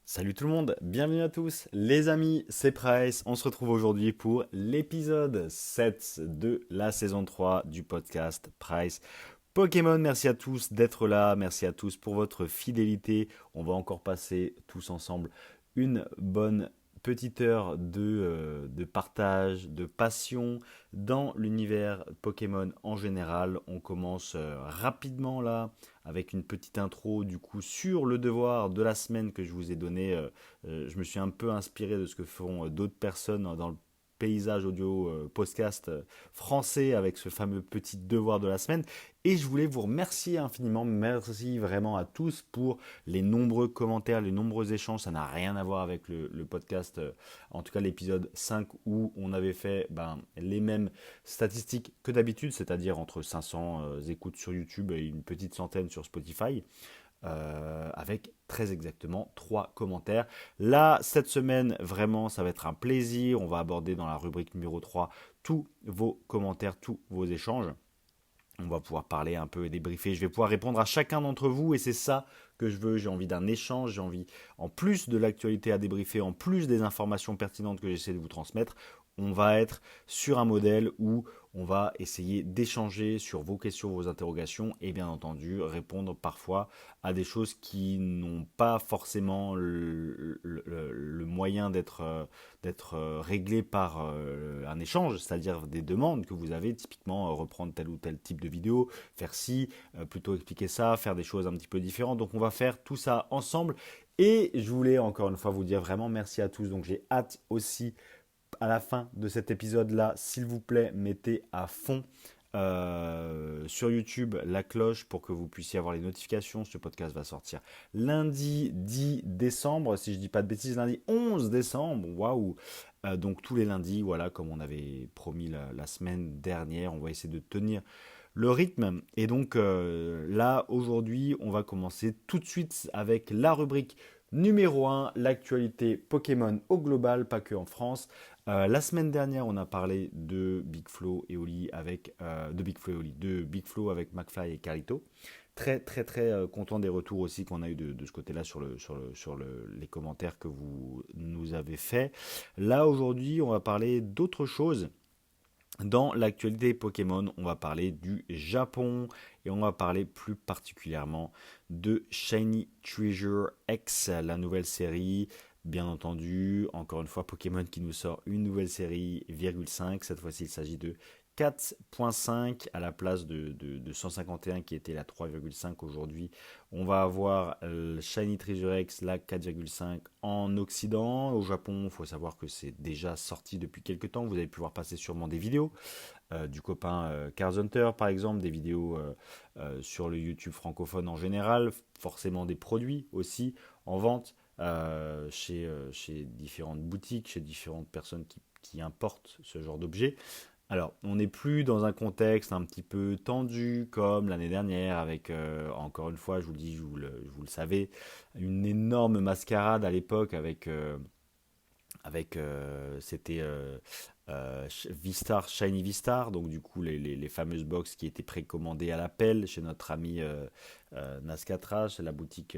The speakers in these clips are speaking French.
Salut tout le monde, bienvenue à tous. Les amis, c'est Price. On se retrouve aujourd'hui pour l'épisode 7 de la saison 3 du podcast Price Pokémon. Merci à tous d'être là, merci à tous pour votre fidélité. On va encore passer tous ensemble une bonne petite heure de partage, de passion dans l'univers Pokémon en général. On commence rapidement là avec une petite intro du coup sur le devoir de la semaine que je vous ai donné. Je me suis un peu inspiré de ce que font d'autres personnes dans le paysage audio podcast français avec ce fameux petit devoir de la semaine. Et je voulais vous remercier infiniment, merci vraiment à tous pour les nombreux commentaires, les nombreux échanges. Ça n'a rien à voir avec le podcast, en tout cas l'épisode 5 où on avait fait les mêmes statistiques que d'habitude, c'est-à-dire entre 500 écoutes sur YouTube et une petite centaine sur Spotify. Avec très exactement 3 commentaires. Là, cette semaine, vraiment, ça va être un plaisir. On va aborder dans la rubrique numéro 3 tous vos commentaires, tous vos échanges. On va pouvoir parler un peu et débriefer. Je vais pouvoir répondre à chacun d'entre vous et c'est ça que je veux. J'ai envie d'un échange, j'ai envie, en plus de l'actualité à débriefer, en plus des informations pertinentes que j'essaie de vous transmettre, on va être sur un modèle où on va essayer d'échanger sur vos questions, vos interrogations et bien entendu répondre parfois à des choses qui n'ont pas forcément le moyen d'être réglées par un échange, c'est-à-dire des demandes que vous avez, typiquement reprendre tel ou tel type de vidéo, faire ci, plutôt expliquer ça, faire des choses un petit peu différentes. Donc on va faire tout ça ensemble. Et je voulais encore une fois vous dire vraiment merci à tous. Donc j'ai hâte aussi à la fin de cet épisode-là, s'il vous plaît, mettez à fond sur YouTube la cloche pour que vous puissiez avoir les notifications. Ce podcast va sortir lundi 10 décembre, si je ne dis pas de bêtises, lundi 11 décembre. Waouh! Donc tous les lundis, voilà, comme on avait promis la semaine dernière, on va essayer de tenir le rythme. Et donc là, aujourd'hui, on va commencer tout de suite avec la rubrique numéro 1, l'actualité Pokémon au global, pas que en France. La semaine dernière, on a parlé de Big Flo et Oli avec de Big Flo avec McFly et Carlito. Très très très content des retours aussi qu'on a eu de ce côté-là les commentaires que vous nous avez fait. Là aujourd'hui, on va parler d'autre chose. Dans l'actualité Pokémon, on va parler du Japon et on va parler plus particulièrement de Shiny Treasure X, la nouvelle série. Bien entendu, encore une fois, Pokémon qui nous sort une nouvelle série, virgule 5. Cette fois-ci, il s'agit de 4.5 à la place de 151 qui était la 3,5 aujourd'hui. On va avoir Shiny Treasure X, la 4,5 en Occident. Au Japon, il faut savoir que c'est déjà sorti depuis quelques temps. Vous avez pu voir passer sûrement des vidéos du copain Cars Hunter par exemple, des vidéos sur le YouTube francophone en général, forcément des produits aussi en vente chez différentes boutiques, chez différentes personnes qui importent ce genre d'objets. Alors, on n'est plus dans un contexte un petit peu tendu comme l'année dernière avec, encore une fois, je vous le dis, vous le savez, une énorme mascarade à l'époque avec c'était Vistar, Shiny Vistar, donc du coup les fameuses box qui étaient précommandées à l'appel chez notre ami Nascatra, chez la boutique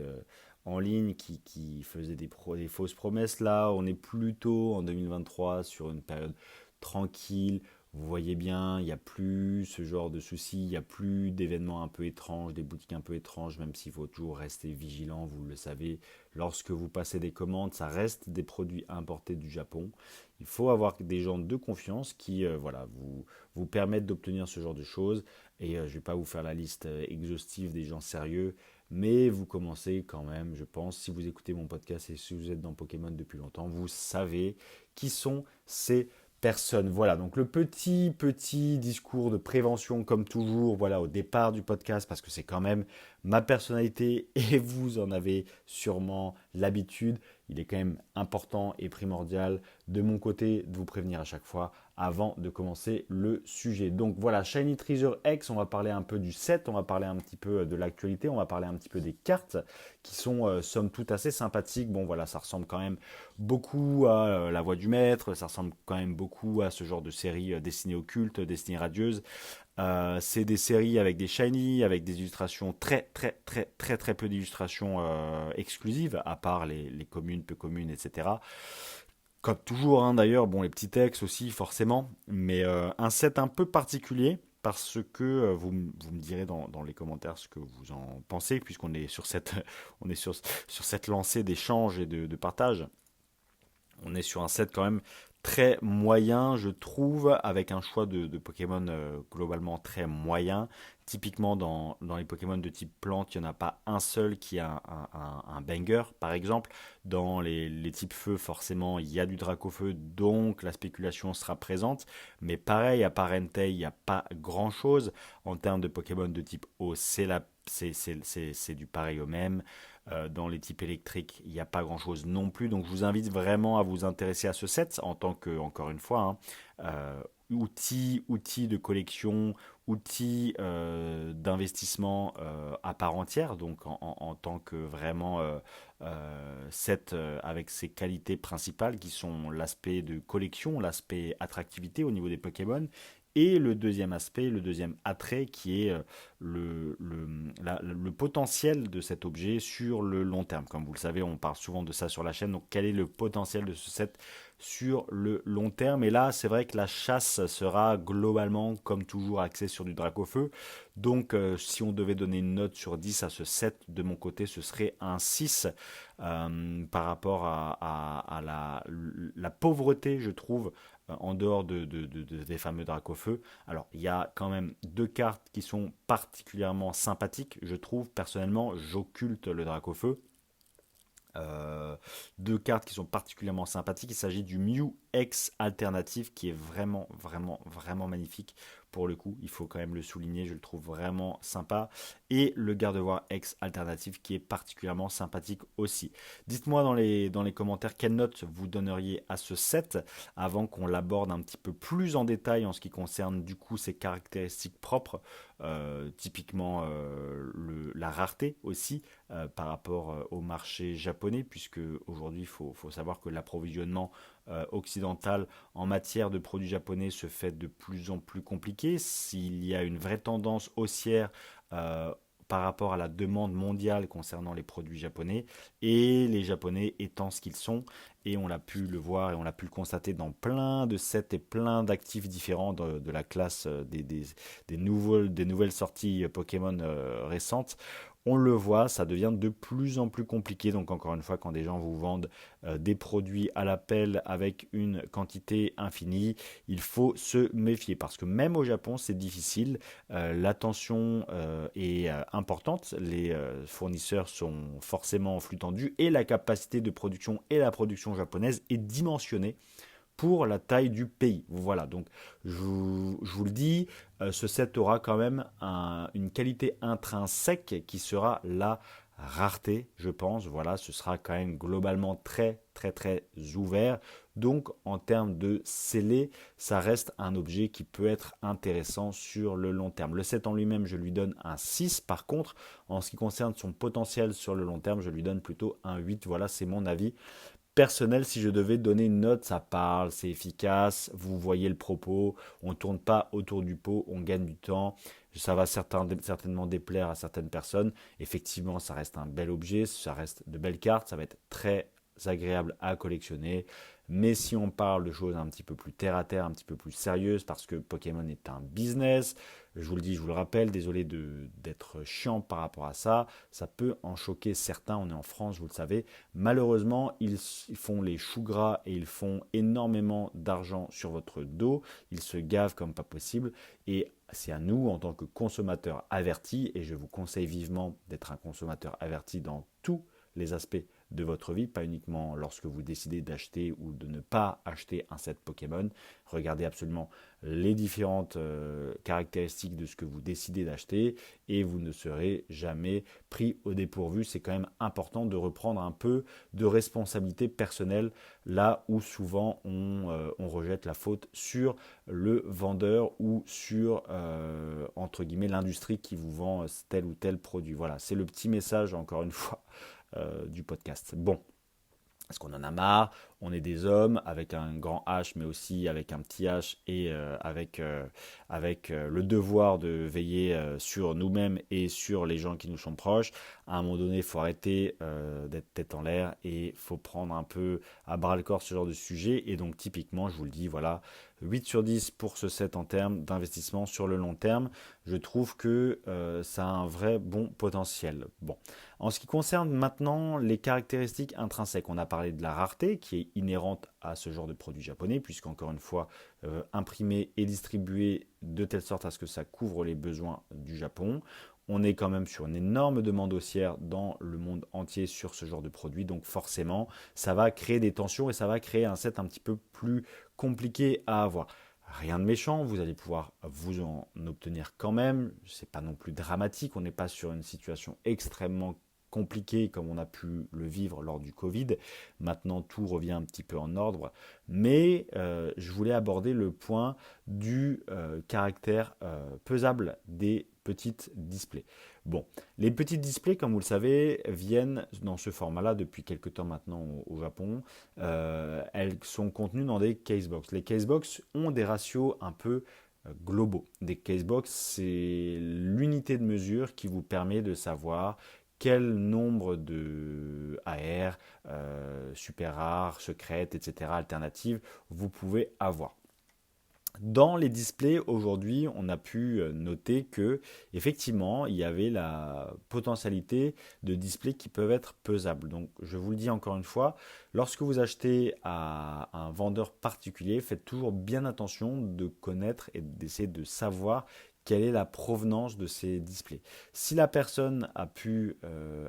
en ligne qui faisait des fausses promesses. Là, on est plutôt en 2023 sur une période tranquille. Vous voyez bien, il n'y a plus ce genre de soucis, il n'y a plus d'événements un peu étranges, des boutiques un peu étranges, même s'il faut toujours rester vigilant, vous le savez. Lorsque vous passez des commandes, ça reste des produits importés du Japon. Il faut avoir des gens de confiance qui vous permettent d'obtenir ce genre de choses. Et je ne vais pas vous faire la liste exhaustive des gens sérieux, mais vous commencez quand même, je pense, si vous écoutez mon podcast et si vous êtes dans Pokémon depuis longtemps, vous savez qui sont ces personnes. Voilà, donc le petit discours de prévention comme toujours, voilà, au départ du podcast, parce que c'est quand même ma personnalité et vous en avez sûrement l'habitude. Il est quand même important et primordial de mon côté de vous prévenir à chaque fois avant de commencer le sujet. Donc voilà, Shiny Treasure X, on va parler un peu du set, on va parler un petit peu de l'actualité, on va parler un petit peu des cartes qui sont somme toute assez sympathiques. Bon voilà, ça ressemble quand même beaucoup à La Voix du Maître, ça ressemble quand même beaucoup à ce genre de série destinée occulte, destinée radieuse. C'est des séries avec des shiny, avec des illustrations très peu d'illustrations exclusives, à part les communes, peu communes, etc. Comme toujours, hein, d'ailleurs, bon, les petits textes aussi, forcément, mais un set un peu particulier, parce que vous me direz dans les commentaires ce que vous en pensez, puisqu'on est sur on est sur cette lancée d'échange et de partage. On est sur un set quand même très moyen, je trouve, avec un choix de Pokémon globalement très moyen. Typiquement, dans les Pokémon de type plante, il n'y en a pas un seul qui a un banger, par exemple. Dans les types feu, forcément, il y a du Dracofeu, donc la spéculation sera présente. Mais pareil, à part Entei, il n'y a pas grand-chose. En termes de Pokémon de type eau, c'est du pareil au même. Dans les types électriques, il n'y a pas grand-chose non plus. Donc je vous invite vraiment à vous intéresser à ce set en tant que, encore une fois, hein, outil de collection, outil d'investissement à part entière, donc en tant que vraiment set avec ses qualités principales qui sont l'aspect de collection, l'aspect attractivité au niveau des Pokémon. Et le deuxième aspect, le deuxième attrait qui est le potentiel de cet objet sur le long terme. Comme vous le savez, on parle souvent de ça sur la chaîne. Donc, quel est le potentiel de ce set sur le long terme? Et là, c'est vrai que la chasse sera globalement, comme toujours, axée sur du Dracofeu. Donc, si on devait donner une note sur 10 à ce set, de mon côté, ce serait un 6 par rapport à la pauvreté, je trouve, en dehors des fameux Dracofeu. Alors, il y a quand même deux cartes qui sont particulièrement sympathiques, je trouve. Personnellement, j'occulte le Dracofeu. Deux cartes qui sont particulièrement sympathiques. Il s'agit du Mew X alternatif qui est vraiment magnifique pour le coup. Il faut quand même le souligner, je le trouve vraiment sympa. Et le Gardevoir X alternatif qui est particulièrement sympathique aussi. Dites-moi dans les commentaires quelle note vous donneriez à ce set avant qu'on l'aborde un petit peu plus en détail en ce qui concerne du coup ses caractéristiques propres. Typiquement la rareté aussi par rapport au marché japonais, puisque aujourd'hui faut savoir que l'approvisionnement occidental en matière de produits japonais se fait de plus en plus compliqué. S'il y a une vraie tendance haussière par rapport à la demande mondiale concernant les produits japonais, et les japonais étant ce qu'ils sont, et on l'a pu le voir et on l'a pu le constater dans plein de sets et plein d'actifs différents de la classe des nouvelles sorties Pokémon récentes. On le voit, ça devient de plus en plus compliqué. Donc encore une fois, quand des gens vous vendent des produits à l'appel avec une quantité infinie, il faut se méfier. Parce que même au Japon, c'est difficile. L'attention est importante. Les fournisseurs sont forcément en flux tendu. Et la capacité de production et la production japonaise est dimensionnée pour la taille du pays. Voilà, donc je vous le dis, ce set aura quand même une qualité intrinsèque qui sera la rareté, je pense. Voilà, ce sera quand même globalement très ouvert. Donc en termes de scellé, ça reste un objet qui peut être intéressant sur le long terme. Le set en lui-même, je lui donne un 6. Par contre, en ce qui concerne son potentiel sur le long terme, je lui donne plutôt un 8. Voilà, c'est mon avis personnel. Si je devais donner une note, ça parle, c'est efficace, vous voyez le propos, on ne tourne pas autour du pot, on gagne du temps. Ça va certainement déplaire à certaines personnes. Effectivement, ça reste un bel objet, ça reste de belles cartes, ça va être très agréable à collectionner. Mais si on parle de choses un petit peu plus terre à terre, un petit peu plus sérieuses, parce que Pokémon est un business, je vous le dis, je vous le rappelle, désolé d'être chiant par rapport à ça, ça peut en choquer certains, on est en France, vous le savez. Malheureusement, ils font les choux gras et ils font énormément d'argent sur votre dos, ils se gavent comme pas possible, et c'est à nous, en tant que consommateurs avertis, et je vous conseille vivement d'être un consommateur averti dans tous les aspects de votre vie, pas uniquement lorsque vous décidez d'acheter ou de ne pas acheter un set Pokémon. Regardez absolument les différentes caractéristiques de ce que vous décidez d'acheter et vous ne serez jamais pris au dépourvu. C'est quand même important de reprendre un peu de responsabilité personnelle là où souvent on rejette la faute sur le vendeur ou sur entre guillemets l'industrie qui vous vend tel ou tel produit. Voilà, c'est le petit message encore une fois du podcast. Bon. Parce qu'on en a marre, on est des hommes avec un grand H mais aussi avec un petit H et avec le devoir de veiller sur nous-mêmes et sur les gens qui nous sont proches. À un moment donné, il faut arrêter d'être tête en l'air et il faut prendre un peu à bras le corps ce genre de sujet. Et donc typiquement, je vous le dis, voilà, 8 sur 10 pour ce set en termes d'investissement sur le long terme. Je trouve que ça a un vrai bon potentiel. Bon. En ce qui concerne maintenant les caractéristiques intrinsèques, on a parlé de la rareté qui est inhérente à ce genre de produit japonais, puisqu'encore une fois, imprimé et distribué de telle sorte à ce que ça couvre les besoins du Japon. On est quand même sur une énorme demande haussière dans le monde entier sur ce genre de produit, donc forcément, ça va créer des tensions et ça va créer un set un petit peu plus compliqué à avoir. Rien de méchant, vous allez pouvoir vous en obtenir quand même, c'est pas non plus dramatique, on n'est pas sur une situation extrêmement compliqué comme on a pu le vivre lors du Covid. Maintenant, tout revient un petit peu en ordre. Mais je voulais aborder le point du caractère pesable des petites displays. Bon, les petites displays, comme vous le savez, viennent dans ce format-là depuis quelques temps maintenant au Japon. Elles sont contenues dans des casebox. Les casebox ont des ratios un peu globaux. Des casebox, c'est l'unité de mesure qui vous permet de savoir quel nombre de AR, super rares, secrètes, etc., alternatives, vous pouvez avoir. Dans les displays aujourd'hui, on a pu noter que effectivement, il y avait la potentialité de displays qui peuvent être pesables. Donc, je vous le dis encore une fois, lorsque vous achetez à un vendeur particulier, faites toujours bien attention de connaître et d'essayer de savoir quelle est la provenance de ces displays. Si la personne a pu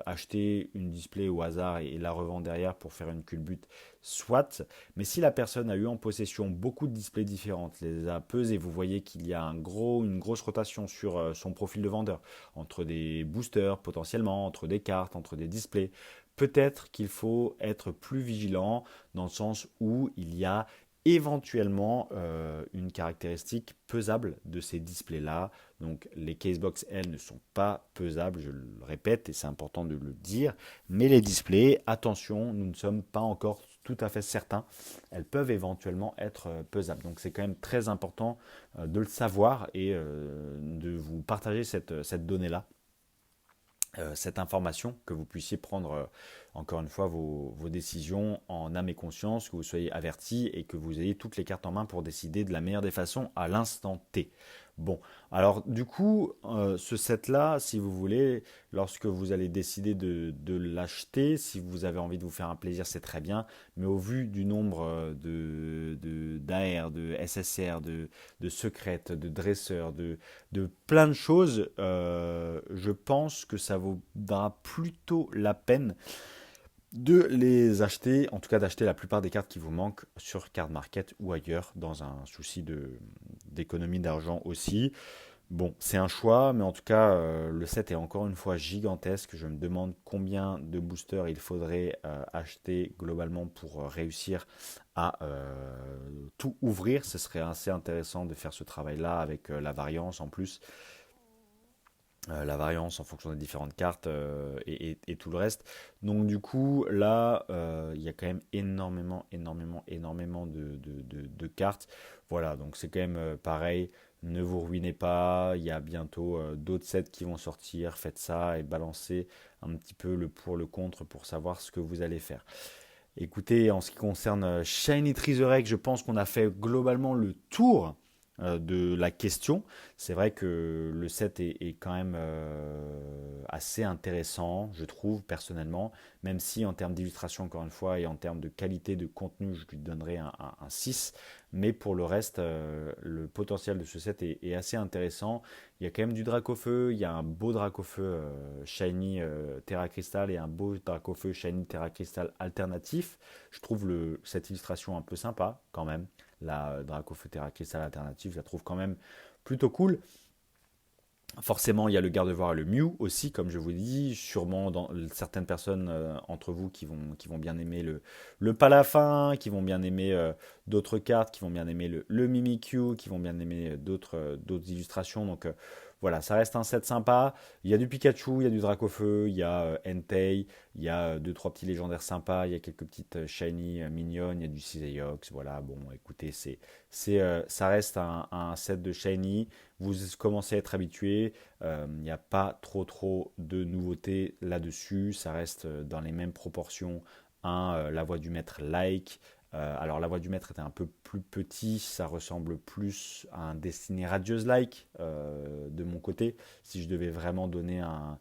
acheter une display au hasard et la revend derrière pour faire une culbute, soit, mais si la personne a eu en possession beaucoup de displays différentes, les a pesés, vous voyez qu'il y a une grosse rotation sur son profil de vendeur, entre des boosters potentiellement, entre des cartes, entre des displays, peut-être qu'il faut être plus vigilant dans le sens où il y a éventuellement une caractéristique pesable de ces displays-là. Donc les casebox, elles, ne sont pas pesables, je le répète, et c'est important de le dire. Mais les displays, attention, nous ne sommes pas encore tout à fait certains. Elles peuvent éventuellement être pesables. Donc c'est quand même très important de le savoir et de vous partager cette donnée-là. Cette information, que vous puissiez prendre encore une fois vos décisions en âme et conscience, que vous soyez averti et que vous ayez toutes les cartes en main pour décider de la meilleure des façons à l'instant T. Bon, alors du coup, ce set-là, si vous voulez, lorsque vous allez décider de l'acheter, si vous avez envie de vous faire un plaisir, c'est très bien, mais au vu du nombre d'AR, de SSR, de secrètes, de dresseurs, de plein de choses, je pense que ça vaudra plutôt la peine de les acheter, en tout cas d'acheter la plupart des cartes qui vous manquent sur Card Market ou ailleurs, dans un souci d'économie d'argent aussi. Bon, c'est un choix, mais en tout cas, le set est encore une fois gigantesque. Je me demande combien de boosters il faudrait acheter globalement pour réussir à tout ouvrir. Ce serait assez intéressant de faire ce travail-là avec la variance en plus. La variance en fonction des différentes cartes et tout le reste. Donc du coup, là, il y a quand même énormément de cartes. Voilà, donc c'est quand même pareil. Ne vous ruinez pas, il y a bientôt d'autres sets qui vont sortir. Faites ça et balancez un petit peu le pour, le contre pour savoir ce que vous allez faire. Écoutez, en ce qui concerne Shiny Treasure, je pense qu'on a fait globalement le tour de la question. C'est vrai que le set est quand même assez intéressant, je trouve personnellement, même si en termes d'illustration, encore une fois, et en termes de qualité de contenu, je lui donnerais un 6. Mais pour le reste, le potentiel de ce set est assez intéressant. Il y a quand même du Dracofeu, il y a un beau Dracofeu Shiny Terra Crystal et un beau Dracofeu Shiny Terra Crystal alternatif. Je trouve cette illustration un peu sympa quand même. La Dracofeu Terra Crystal alternative, je la trouve quand même plutôt cool. Forcément, il y a le Gardevoir et le Mew aussi, comme je vous dis. Sûrement, certaines personnes entre vous qui vont bien aimer le Palafin, qui vont bien aimer d'autres cartes, qui vont bien aimer le Mimikyu, qui vont bien aimer d'autres illustrations. Donc voilà, ça reste un set sympa. Il y a du Pikachu, il y a du Dracofeu, il y a Entei, il y a deux, trois petits légendaires sympas, il y a quelques petites shiny mignonnes, il y a du Cisaillux. Voilà, bon, écoutez, ça reste un set de shiny. Vous commencez à être habitué. Il n'y a pas trop de nouveautés là-dessus. Ça reste dans les mêmes proportions. La voix du maître like. Alors la voix du maître était un peu plus petit. Ça ressemble plus à un Destiné Radieuse like de mon côté. Si je devais vraiment donner un-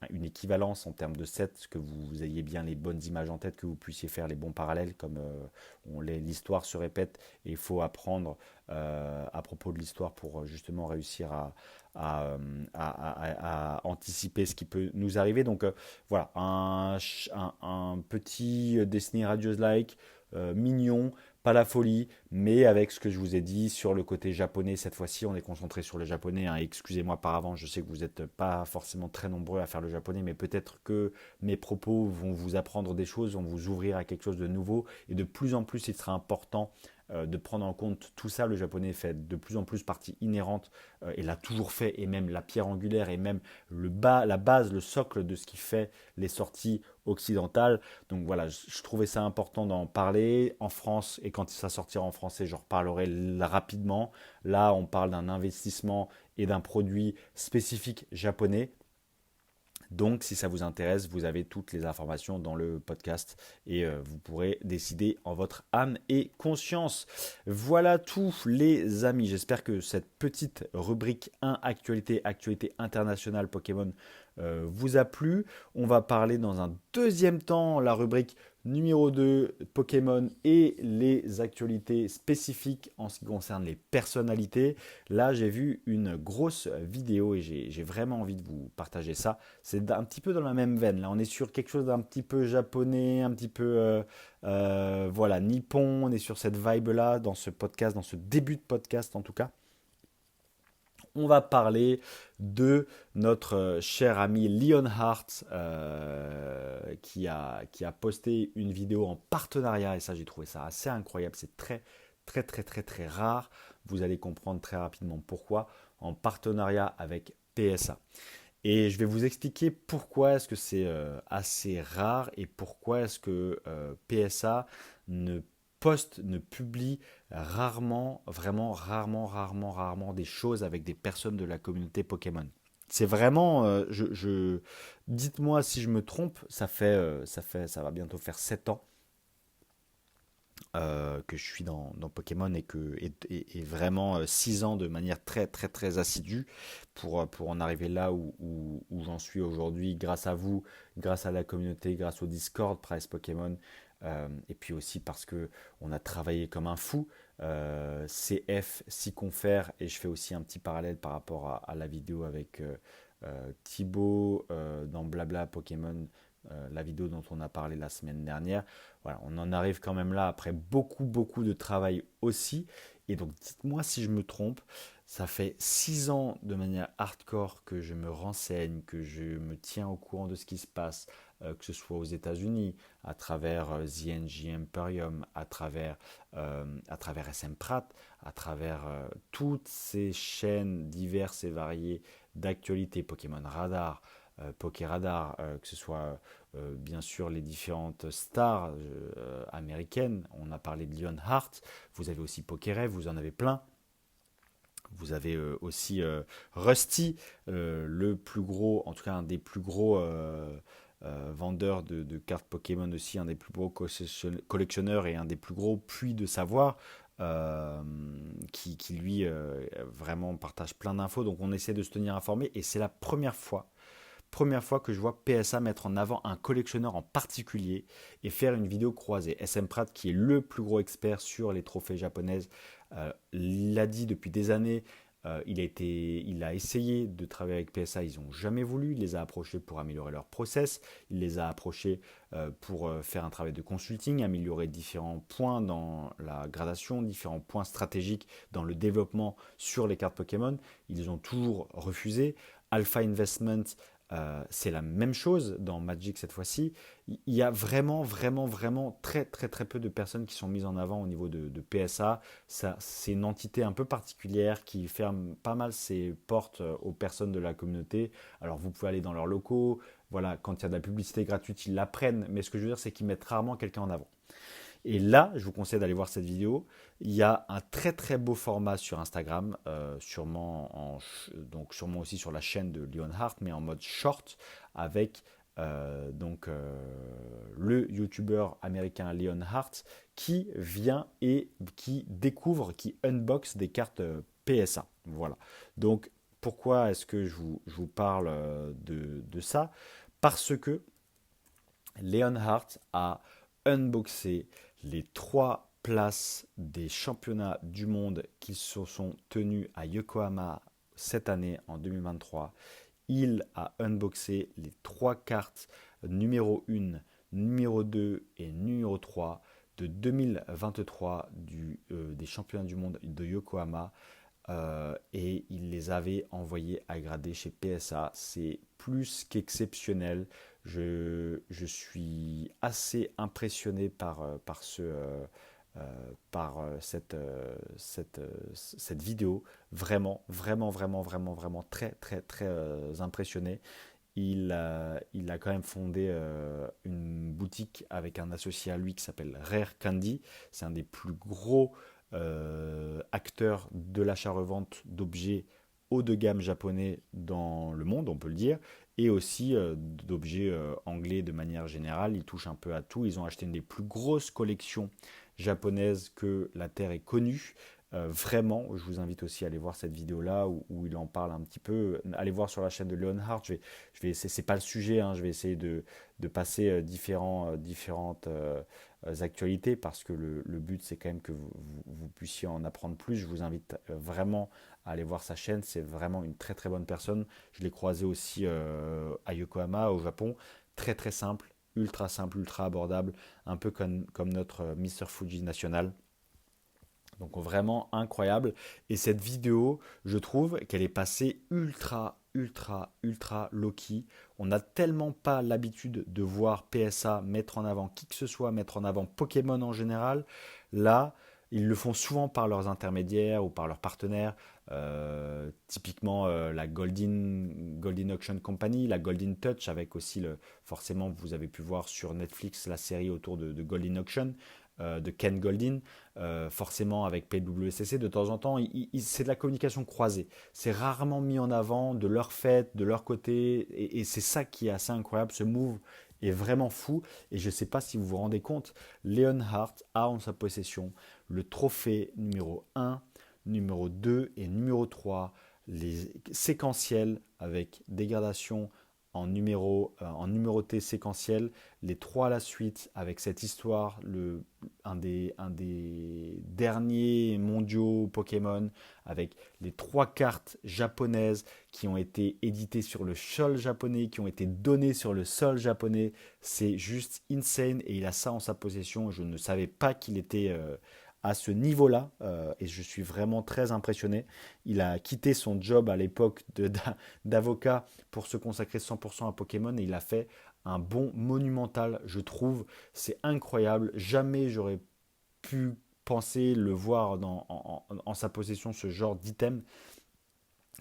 une équivalence en termes de set, que vous ayez bien les bonnes images en tête, que vous puissiez faire les bons parallèles, comme l'histoire se répète et il faut apprendre à propos de l'histoire pour justement réussir à, euh, à anticiper ce qui peut nous arriver. Donc voilà, un petit Destiny Radieuse-like, mignon, pas la folie, mais avec ce que je vous ai dit sur le côté japonais. Cette fois-ci, on est concentré sur le japonais, hein. Excusez-moi par avance, je sais que vous n'êtes pas forcément très nombreux à faire le japonais, mais peut-être que mes propos vont vous apprendre des choses, vont vous ouvrir à quelque chose de nouveau. Et de plus en plus, il sera important de prendre en compte tout ça. Le japonais fait de plus en plus partie inhérente et l'a toujours fait, et même la pierre angulaire et même la base, le socle de ce qui fait les sorties occidentales. Donc voilà, je trouvais ça important d'en parler en France, et quand ça sortira en français, j'en reparlerai rapidement. Là, on parle d'un investissement et d'un produit spécifique japonais. Donc, si ça vous intéresse, vous avez toutes les informations dans le podcast et vous pourrez décider en votre âme et conscience. Voilà tout, les amis. J'espère que cette petite rubrique 1 actualité internationale Pokémon vous a plu. On va parler dans un deuxième temps la rubrique numéro 2 Pokémon et les actualités spécifiques en ce qui concerne les personnalités. Là, j'ai vu une grosse vidéo et j'ai vraiment envie de vous partager ça. C'est un petit peu dans la même veine. Là, on est sur quelque chose d'un petit peu japonais, un petit peu voilà, nippon. On est sur cette vibe-là dans ce podcast, dans ce début de podcast en tout cas. On va parler de notre cher ami Lionheart qui a posté une vidéo en partenariat, et ça j'ai trouvé ça assez incroyable. C'est très rare. Vous allez comprendre très rapidement pourquoi, en partenariat avec PSA. Et je vais vous expliquer pourquoi est-ce que c'est assez rare et pourquoi est-ce que PSA ne ne publie rarement, vraiment rarement des choses avec des personnes de la communauté Pokémon. C'est vraiment, dites-moi si je me trompe, ça va bientôt faire 7 ans que je suis dans Pokémon et vraiment 6 ans de manière très assidue pour en arriver là où j'en suis aujourd'hui grâce à vous, grâce à la communauté, grâce au Discord Price Pokémon et puis aussi parce que on a travaillé comme un fou. CF s'y confère et je fais aussi un petit parallèle par rapport à la vidéo avec Thibaut dans Blabla Pokémon, la vidéo dont on a parlé la semaine dernière. Voilà, on en arrive quand même là après beaucoup de travail aussi. Et donc dites-moi si je me trompe, ça fait 6 ans de manière hardcore que je me renseigne, que je me tiens au courant de ce qui se passe, que ce soit aux États-Unis, à travers ZNJ Imperium, à travers SM Prat, à travers toutes ces chaînes diverses et variées d'actualité, Pokémon Radar, Pokéradar, que ce soit bien sûr les différentes stars américaines. On a parlé de Lionheart, vous avez aussi Pokérêve, vous en avez plein. Vous avez aussi Rusty, le plus gros, en tout cas un des plus gros vendeurs de cartes Pokémon aussi, un des plus gros collectionneurs et un des plus gros puits de savoir. Qui lui vraiment partage plein d'infos, donc on essaie de se tenir informé et c'est la première fois première fois que je vois PSA mettre en avant un collectionneur en particulier et faire une vidéo croisée. SM Pratt, qui est le plus gros expert sur les trophées japonaises, l'a dit depuis des années. Il a essayé de travailler avec PSA, ils n'ont jamais voulu. Il les a approchés pour améliorer leur process, il les a approchés pour faire un travail de consulting, améliorer différents points dans la gradation, différents points stratégiques dans le développement sur les cartes Pokémon. Ils ont toujours refusé. Alpha Investment, c'est la même chose dans Magic cette fois-ci. Il y a vraiment, vraiment, vraiment très, très, très peu de personnes qui sont mises en avant au niveau de PSA. Ça, c'est une entité un peu particulière qui ferme pas mal ses portes aux personnes de la communauté. Alors vous pouvez aller dans leurs locaux, voilà, quand il y a de la publicité gratuite, ils la prennent, mais ce que je veux dire, c'est qu'ils mettent rarement quelqu'un en avant. Et là, je vous conseille d'aller voir cette vidéo. Il y a un très très beau format sur Instagram, donc sûrement aussi sur la chaîne de Leonhardt, mais en mode short, avec le youtubeur américain Leonhardt qui vient et qui découvre, qui unbox des cartes PSA. Voilà. Donc pourquoi est-ce que je vous parle de ça? Parce que Leonhardt a unboxé les 3 places des championnats du monde qui se sont tenus à Yokohama cette année en 2023. Il a unboxé les 3 cartes numéro 1, numéro 2 et numéro 3 de 2023 des championnats du monde de Yokohama. Et il les avait envoyés à grader chez PSA. C'est plus qu'exceptionnel. Je suis assez impressionné par cette vidéo. Vraiment, vraiment, vraiment, vraiment, vraiment très, très, très impressionné. Il a quand même fondé une boutique avec un associé à lui qui s'appelle Rare Candy. C'est un des plus gros acteurs de l'achat-revente d'objets haut de gamme japonais dans le monde, on peut le dire, et aussi d'objets anglais de manière générale. Ils touchent un peu à tout. Ils ont acheté une des plus grosses collections japonaises que la Terre ait connue. Vraiment, je vous invite aussi à aller voir cette vidéo-là où il en parle un petit peu. Allez voir sur la chaîne de Leonhardt. Je vais essayer, c'est pas le sujet, hein, je vais essayer de passer différentes actualités parce que le but c'est quand même que vous puissiez en apprendre plus. Je vous invite vraiment à aller voir sa chaîne. C'est vraiment une très très bonne personne. Je l'ai croisé aussi à Yokohama, au Japon. Très très simple, ultra abordable, un peu comme notre Mr. Fuji national. Donc vraiment incroyable. Et cette vidéo, je trouve qu'elle est passée ultra, ultra, ultra low-key. On n'a tellement pas l'habitude de voir PSA mettre en avant qui que ce soit, mettre en avant Pokémon en général. Là, ils le font souvent par leurs intermédiaires ou par leurs partenaires. Typiquement la Golden Auction Company, la Golden Touch, avec aussi forcément vous avez pu voir sur Netflix la série autour de Golden Auction de Ken Goldin, forcément avec PWCC de temps en temps, c'est de la communication croisée. C'est rarement mis en avant de leur fait, de leur côté, et c'est ça qui est assez incroyable. Ce move est vraiment fou, et je ne sais pas si vous vous rendez compte, Leonhardt a en sa possession le trophée numéro 1, numéro 2 et numéro 3, les séquentiels avec dégradation en numéroté séquentiel, les 3 à la suite avec cette histoire, un des derniers mondiaux Pokémon, avec les 3 cartes japonaises qui ont été éditées sur le sol japonais, qui ont été données sur le sol japonais. C'est juste insane et il a ça en sa possession. Je ne savais pas qu'il était à ce niveau-là et je suis vraiment très impressionné. Il a quitté son job à l'époque d'avocat pour se consacrer 100% à Pokémon et il a fait un bond monumental, je trouve. C'est incroyable. Jamais j'aurais pu penser le voir en sa possession ce genre d'item.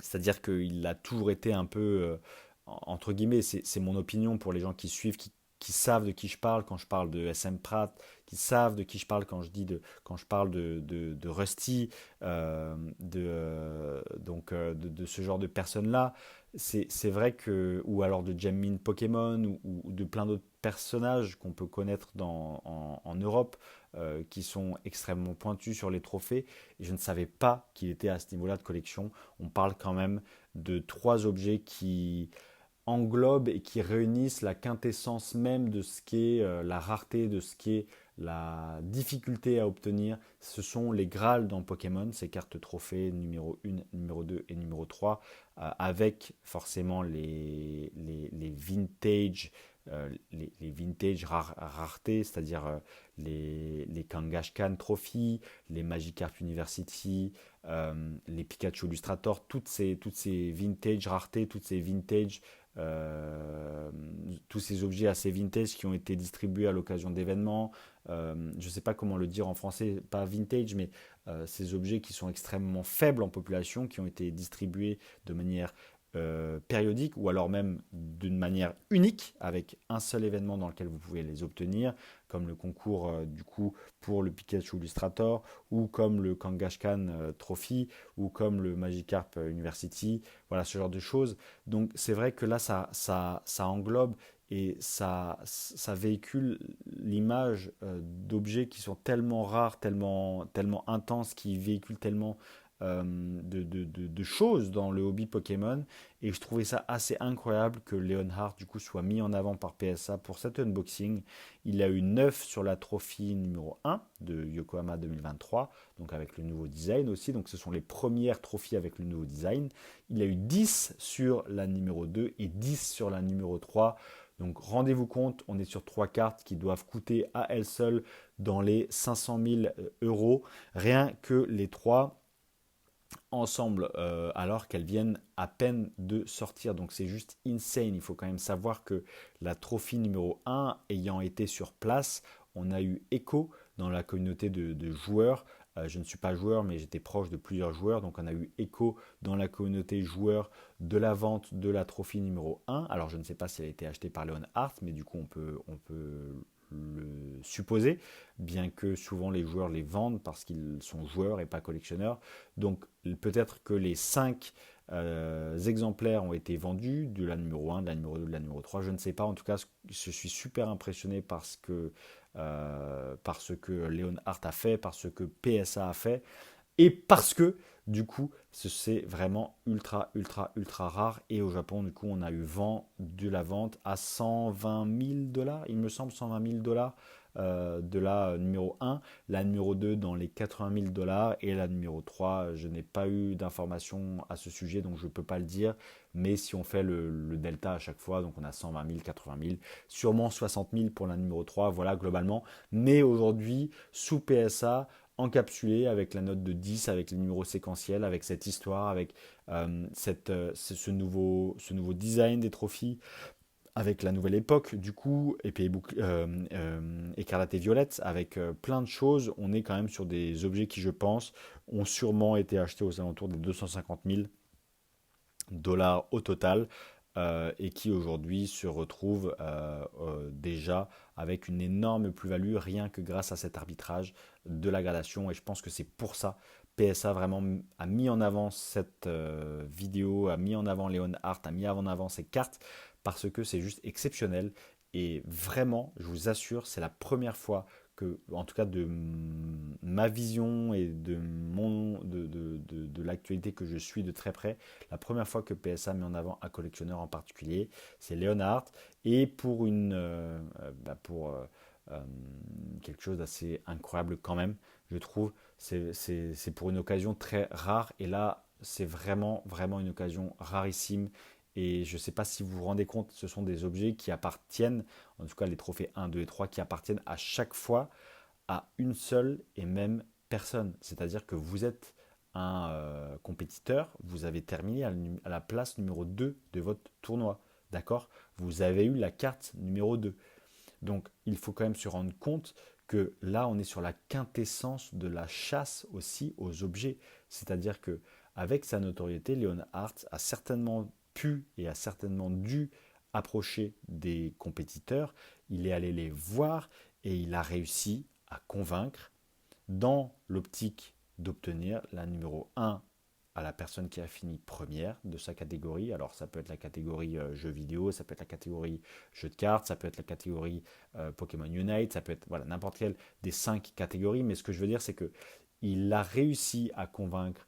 C'est-à-dire qu'il a toujours été un peu, entre guillemets, c'est mon opinion pour les gens qui suivent, qui savent de qui je parle quand je parle de SM Pratt, qui savent de qui je parle quand je parle de Rusty, de ce genre de personnes-là. C'est vrai que, ou alors de Jammin Pokémon, ou de plein d'autres personnages qu'on peut connaître en Europe, qui sont extrêmement pointus sur les trophées. Et je ne savais pas qu'il était à ce niveau-là de collection. On parle quand même de 3 objets qui englobent et qui réunissent la quintessence même de ce qu'est la rareté, de ce qu'est la difficulté à obtenir. Ce sont les Graals dans Pokémon, ces cartes trophées numéro 1, numéro 2 et numéro 3, avec forcément les vintage, les vintage raretés, c'est-à-dire les Kangaskhan Trophy, les Magikarp University, les Pikachu Illustrator, toutes ces vintage raretés, toutes ces vintage tous ces objets assez vintage qui ont été distribués à l'occasion d'événements. Je ne sais pas comment le dire en français, pas vintage, mais ces objets qui sont extrêmement faibles en population, qui ont été distribués de manière périodique ou alors même d'une manière unique avec un seul événement dans lequel vous pouvez les obtenir, comme le concours du coup pour le Pikachu Illustrator ou comme le Kangaskhan Trophy ou comme le Magikarp University, voilà ce genre de choses. Donc c'est vrai que là ça englobe et ça véhicule l'image d'objets qui sont tellement rares, tellement intenses, qui véhiculent tellement de choses dans le hobby Pokémon. Et je trouvais ça assez incroyable que Leonhardt du coup soit mis en avant par PSA pour cet unboxing. Il a eu 9 sur la trophy numéro 1 de Yokohama 2023, donc avec le nouveau design aussi. Donc ce sont les premières trophies avec le nouveau design. Il a eu 10 sur la numéro 2 et 10 sur la numéro 3. Donc rendez-vous compte, on est sur 3 cartes qui doivent coûter à elles seules dans les 500 000 euros. Rien que les 3 ensemble alors qu'elles viennent à peine de sortir. Donc c'est juste insane. Il faut quand même savoir que la trophy numéro 1 ayant été sur place, on a eu écho dans la communauté de joueurs. Je ne suis pas joueur, mais j'étais proche de plusieurs joueurs. Donc on a eu écho dans la communauté joueurs de la vente de la trophy numéro 1. Alors je ne sais pas si elle a été achetée par Leonhardt, mais du coup on peut le supposer, bien que souvent les joueurs les vendent parce qu'ils sont joueurs et pas collectionneurs. Donc peut-être que les 5 exemplaires ont été vendus, de la numéro 1, de la numéro 2, de la numéro 3, je ne sais pas. En tout cas, je suis super impressionné par ce que Leonhardt a fait, par ce que PSA a fait, et parce que du coup c'est vraiment ultra rare. Et au Japon du coup on a eu vent de la vente à 120 000 dollars, il me semble 120 000 dollars de la numéro 1, la numéro 2 dans les 80 000 dollars et la numéro 3, je n'ai pas eu d'informations à ce sujet donc je ne peux pas le dire, mais si on fait le delta à chaque fois, donc on a 120 000, 80 000, sûrement 60 000 pour la numéro 3, voilà globalement. Mais aujourd'hui, sous PSA, encapsulé avec la note de 10, avec les numéros séquentiels, avec cette histoire, avec ce nouveau design des trophies, avec la nouvelle époque du coup, épée écarlate et violette, avec plein de choses. On est quand même sur des objets qui, je pense, ont sûrement été achetés aux alentours des 250 000 dollars au total et qui aujourd'hui se retrouvent déjà avec une énorme plus-value rien que grâce à cet arbitrage de la gradation. Et je pense que c'est pour ça PSA vraiment a mis en avant cette vidéo, a mis en avant Leonhardt, a mis en avant ces cartes parce que c'est juste exceptionnel. Et vraiment, je vous assure, c'est la première fois que, en tout cas de ma vision et de l'actualité que je suis de très près, la première fois que PSA met en avant un collectionneur en particulier, c'est Leonhardt. Et pour quelque chose d'assez incroyable quand même, je trouve, c'est pour une occasion très rare. Et là, c'est vraiment une occasion rarissime. Et je ne sais pas si vous vous rendez compte, ce sont des objets qui appartiennent, en tout cas les trophées 1, 2 et 3, qui appartiennent à chaque fois à une seule et même personne. C'est-à-dire que vous êtes un compétiteur, vous avez terminé à la place numéro 2 de votre tournoi. D'accord. Vous avez eu la carte numéro 2. Donc il faut quand même se rendre compte que là on est sur la quintessence de la chasse aussi aux objets. C'est-à-dire que avec sa notoriété, Leonhardt a certainement pu et a certainement dû approcher des compétiteurs. Il est allé les voir et il a réussi à convaincre dans l'optique d'obtenir la numéro 1 à la personne qui a fini première de sa catégorie. Alors ça peut être la catégorie jeux vidéo, ça peut être la catégorie jeux de cartes, ça peut être la catégorie Pokémon Unite, ça peut être voilà, n'importe quelle des 5 catégories. Mais ce que je veux dire, c'est que il a réussi à convaincre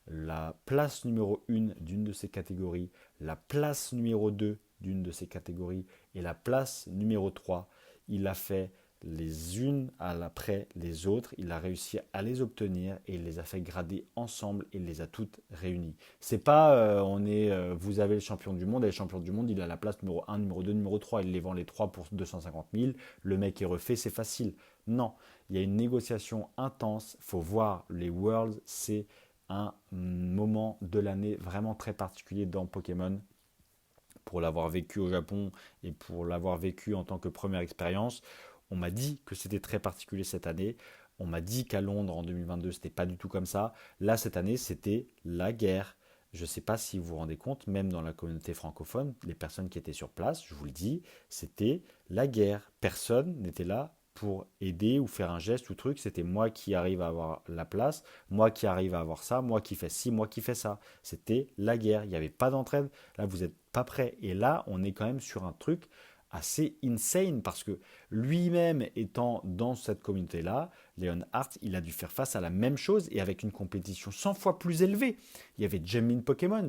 la place numéro 1 d'une de ces catégories, la place numéro 2 d'une de ces catégories. Et la place numéro 3, il a fait les unes après les autres, il a réussi à les obtenir et il les a fait grader ensemble et il les a toutes réunies. C'est pas vous avez le champion du monde et le champion du monde il a la place numéro 1, numéro 2, numéro 3, il les vend les 3 pour 250 000, le mec est refait, c'est facile. Non, il y a une négociation intense, il faut voir les Worlds, c'est un moment de l'année vraiment très particulier dans Pokémon pour l'avoir vécu au Japon et pour l'avoir vécu en tant que première expérience. On m'a dit que c'était très particulier cette année. On m'a dit qu'à Londres en 2022, c'était pas du tout comme ça. Là, cette année, c'était la guerre. Je ne sais pas si vous vous rendez compte, même dans la communauté francophone, les personnes qui étaient sur place, je vous le dis, c'était la guerre. Personne n'était là pour aider ou faire un geste ou truc. C'était moi qui arrive à avoir la place, moi qui arrive à avoir ça, moi qui fais ci, moi qui fais ça. C'était la guerre. Il n'y avait pas d'entraide. Là, vous n'êtes pas prêt. Et là, on est quand même sur un truc assez insane parce que lui-même étant dans cette communauté-là, Leon Hart, il a dû faire face à la même chose et avec une compétition 100 fois plus élevée. Il y avait Jamin Pokémon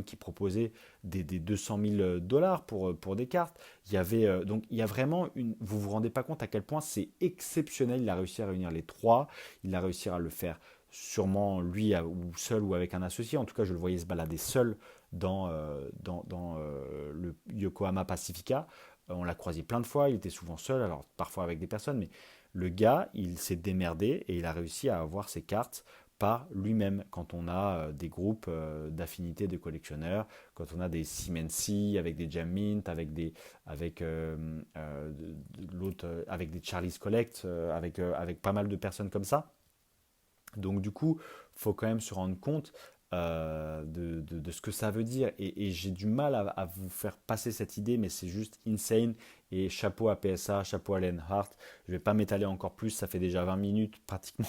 qui proposait des 200 000 dollars pour des cartes. Il y avait, donc il y a vraiment vous vous rendez pas compte à quel point c'est exceptionnel. Il a réussi à réunir les trois, il a réussi à le faire sûrement lui ou seul ou avec un associé. En tout cas, je le voyais se balader seul dans le Yokohama Pacifica. On l'a croisé plein de fois, il était souvent seul, alors parfois avec des personnes, mais le gars, il s'est démerdé et il a réussi à avoir ses cartes par lui-même. Quand on a des groupes d'affinités de collectionneurs, quand on a des Simency avec des Jam Mint, avec des Charlie's Collect, avec pas mal de personnes comme ça. Donc du coup, il faut quand même se rendre compte de ce que ça veut dire. Et j'ai du mal à vous faire passer cette idée, mais c'est juste insane. Et chapeau à PSA, chapeau à Len Hart. Je ne vais pas m'étaler encore plus, ça fait déjà 20 minutes pratiquement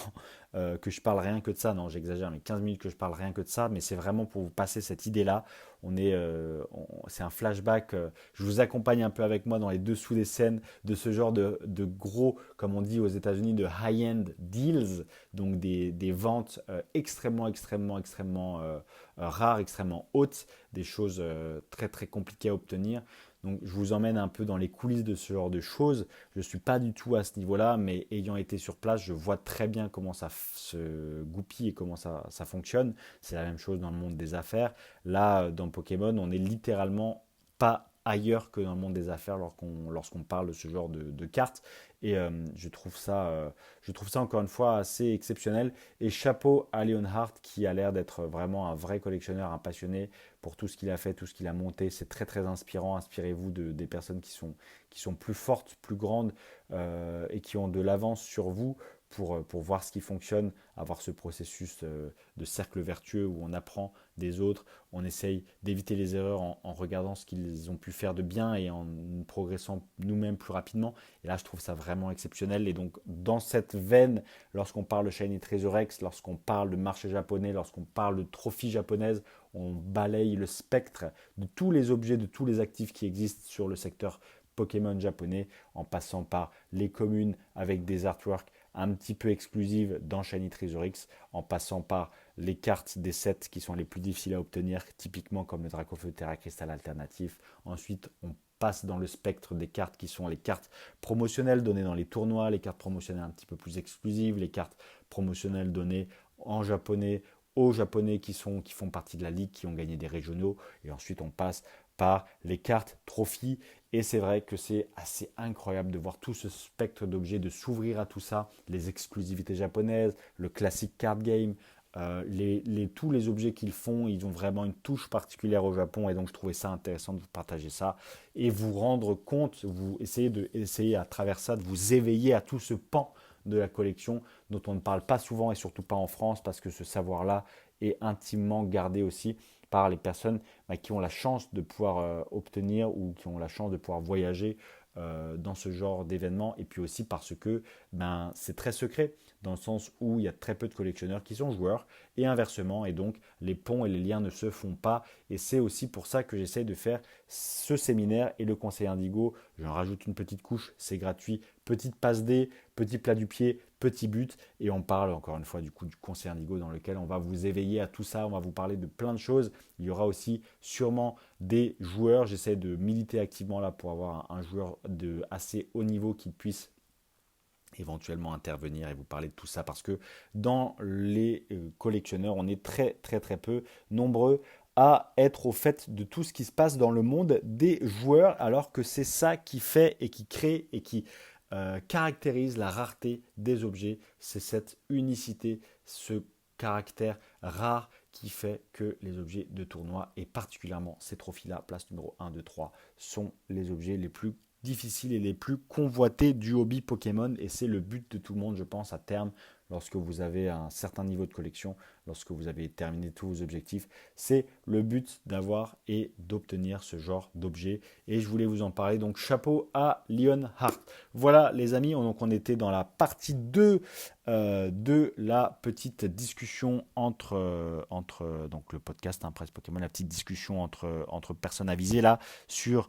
que je parle rien que de ça. Non, j'exagère, mais 15 minutes que je parle rien que de ça. Mais c'est vraiment pour vous passer cette idée-là. C'est un flashback. Je vous accompagne un peu avec moi dans les dessous des scènes de ce genre de gros, comme on dit aux États-Unis, de high-end deals, donc des ventes extrêmement rares, extrêmement hautes, des choses très très compliquées à obtenir. Donc je vous emmène un peu dans les coulisses de ce genre de choses. Je ne suis pas du tout à ce niveau-là, mais ayant été sur place, je vois très bien comment ça se goupille et comment ça fonctionne. C'est la même chose dans le monde des affaires. Là, dans Pokémon, on est littéralement pas ailleurs que dans le monde des affaires lorsqu'on parle de ce genre de cartes. Et je trouve ça encore une fois assez exceptionnel. Et chapeau à Leonhardt qui a l'air d'être vraiment un vrai collectionneur, un passionné pour tout ce qu'il a fait, tout ce qu'il a monté. C'est très très inspirant. Inspirez-vous des personnes qui sont plus fortes, plus grandes et qui ont de l'avance sur vous pour voir ce qui fonctionne, avoir ce processus de cercle vertueux où on apprend des autres, on essaye d'éviter les erreurs en regardant ce qu'ils ont pu faire de bien et en progressant nous-mêmes plus rapidement. Et là, je trouve ça vraiment exceptionnel. Et donc, dans cette veine, lorsqu'on parle de Shiny Treasurex, lorsqu'on parle de marché japonais, lorsqu'on parle de trophies japonaises, on balaye le spectre de tous les objets, de tous les actifs qui existent sur le secteur Pokémon japonais, en passant par les communes avec des artworks un petit peu exclusives dans Shiny Treasurex, en passant par les cartes des sets qui sont les plus difficiles à obtenir, typiquement comme le Dracofeu Terra Crystal alternatif. Ensuite, on passe dans le spectre des cartes qui sont les cartes promotionnelles données dans les tournois, les cartes promotionnelles un petit peu plus exclusives, les cartes promotionnelles données en japonais aux japonais qui font partie de la ligue, qui ont gagné des régionaux. Et ensuite, on passe par les cartes trophies. Et c'est vrai que c'est assez incroyable de voir tout ce spectre d'objets, de s'ouvrir à tout ça, les exclusivités japonaises, le classic card game, tous les objets qu'ils font, ils ont vraiment une touche particulière au Japon et donc je trouvais ça intéressant de vous partager ça et vous rendre compte, vous essayez à travers ça de vous éveiller à tout ce pan de la collection dont on ne parle pas souvent et surtout pas en France parce que ce savoir-là est intimement gardé aussi par les personnes qui ont la chance de pouvoir obtenir ou qui ont la chance de pouvoir voyager dans ce genre d'événements et puis aussi parce que c'est très secret dans le sens où il y a très peu de collectionneurs qui sont joueurs et inversement et donc les ponts et les liens ne se font pas et c'est aussi pour ça que j'essaie de faire ce séminaire et le conseil Indigo je rajoute une petite couche, c'est gratuit, petite passe D, petit plat du pied, petit but, et on parle encore une fois du coup du concert Ligo dans lequel on va vous éveiller à tout ça, on va vous parler de plein de choses. Il y aura aussi sûrement des joueurs, j'essaie de militer activement là pour avoir un joueur de assez haut niveau qui puisse éventuellement intervenir et vous parler de tout ça parce que dans les collectionneurs, on est très très très peu nombreux à être au fait de tout ce qui se passe dans le monde des joueurs alors que c'est ça qui fait et qui crée et qui caractérise la rareté des objets, c'est cette unicité, ce caractère rare qui fait que les objets de tournoi et particulièrement ces trophées-là, place numéro 1, 2, 3, sont les objets les plus difficiles et les plus convoités du hobby Pokémon et c'est le but de tout le monde je pense à terme lorsque vous avez un certain niveau de collection, lorsque vous avez terminé tous vos objectifs, c'est le but d'avoir et d'obtenir ce genre d'objet et je voulais vous en parler donc chapeau à Lionheart. Voilà les amis, donc on était dans la partie 2 de la petite discussion entre donc le podcast Presse Pokémon, la petite discussion entre personnes avisées là sur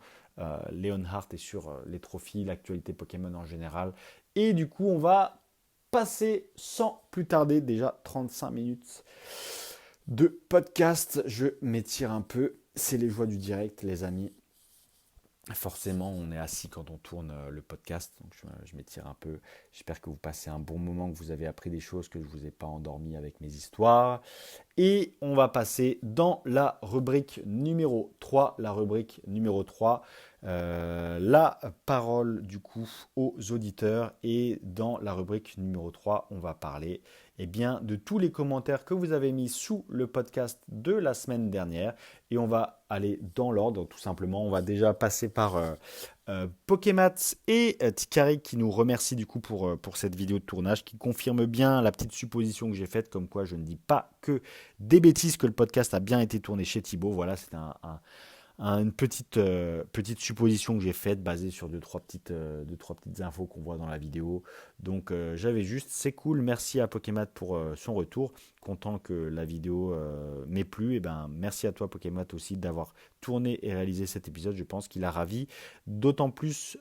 Leonhardt et sur les trophées, l'actualité Pokémon en général. Et du coup, on va passer sans plus tarder, déjà 35 minutes de podcast. Je m'étire un peu. C'est les joies du direct, les amis. Forcément, on est assis quand on tourne le podcast, donc je m'étire un peu. J'espère que vous passez un bon moment, que vous avez appris des choses, que je ne vous ai pas endormi avec mes histoires. Et on va passer dans la rubrique numéro 3. La rubrique numéro 3, la parole du coup aux auditeurs. Et dans la rubrique numéro 3, on va parler de tous les commentaires que vous avez mis sous le podcast de la semaine dernière. Et on va aller dans l'ordre, tout simplement. On va déjà passer par Pokémats et Tikari qui nous remercie du coup pour cette vidéo de tournage, qui confirme bien la petite supposition que j'ai faite, comme quoi je ne dis pas que des bêtises, que le podcast a bien été tourné chez Thibaut. Voilà, c'est une petite supposition que j'ai faite basée sur deux, trois petites infos qu'on voit dans la vidéo. Donc j'avais juste, c'est cool, merci à Pokémat pour son retour. Content que la vidéo m'ait plu. Et ben, merci à toi Pokémat aussi d'avoir tourné et réalisé cet épisode. Je pense qu'il a ravi d'autant plus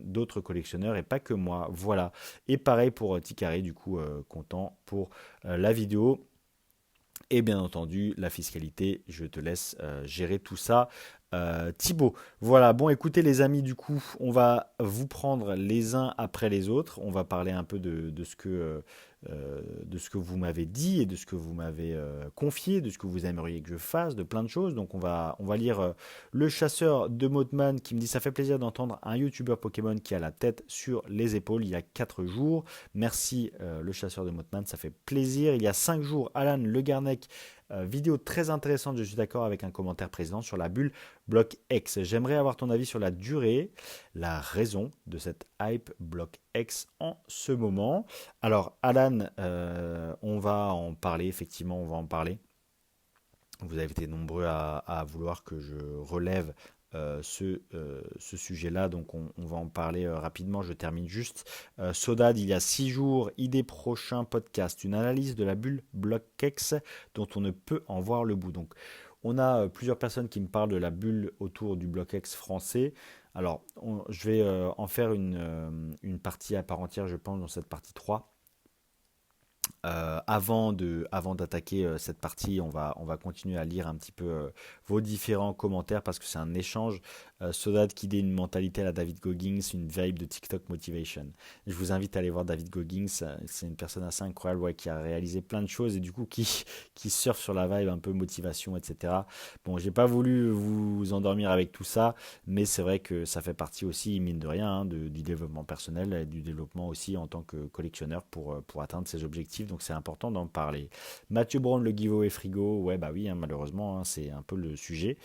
d'autres collectionneurs et pas que moi. Voilà. Et pareil pour Tikari, du coup, content pour la vidéo. Et bien entendu, la fiscalité, je te laisse gérer tout ça. Thibaut, voilà, bon écoutez les amis, du coup, on va vous prendre les uns après les autres. On va parler un peu de ce que vous m'avez dit et de ce que vous m'avez confié, de ce que vous aimeriez que je fasse, de plein de choses. Donc on va lire le chasseur de Mothman qui me dit: ça fait plaisir d'entendre un youtubeur Pokémon qui a la tête sur les épaules il y a 4 jours. Merci le chasseur de Mothman, ça fait plaisir. Il y a 5 jours, Alan Le Garnec, vidéo très intéressante, je suis d'accord avec un commentaire précédent sur la bulle Block X. J'aimerais avoir ton avis sur la durée, la raison de cette hype Block X en ce moment. Alors Alan, on va en parler, effectivement on va en parler. Vous avez été nombreux à vouloir que je relève ce sujet-là, donc on va en parler rapidement. Je termine juste. Sodad, il y a 6 jours, idée prochain podcast, une analyse de la bulle BlockX dont on ne peut en voir le bout. Donc on a plusieurs personnes qui me parlent de la bulle autour du BlockX français. Alors je vais en faire une partie à part entière, je pense, dans cette partie 3. Avant d'attaquer cette partie, on va continuer à lire un petit peu vos différents commentaires parce que c'est un échange. Sodad qui dit une mentalité à la David Goggins, une vibe de TikTok motivation. Je vous invite à aller voir David Goggins, c'est une personne assez incroyable qui a réalisé plein de choses et du coup qui surfe sur la vibe un peu motivation, etc. Bon, j'ai pas voulu vous endormir avec tout ça, mais c'est vrai que ça fait partie aussi, mine de rien, du développement personnel et du développement aussi en tant que collectionneur pour atteindre ses objectifs. Donc c'est important d'en parler. Mathieu Brown, le giveaway frigo, ouais bah oui, malheureusement, c'est un peu le sujet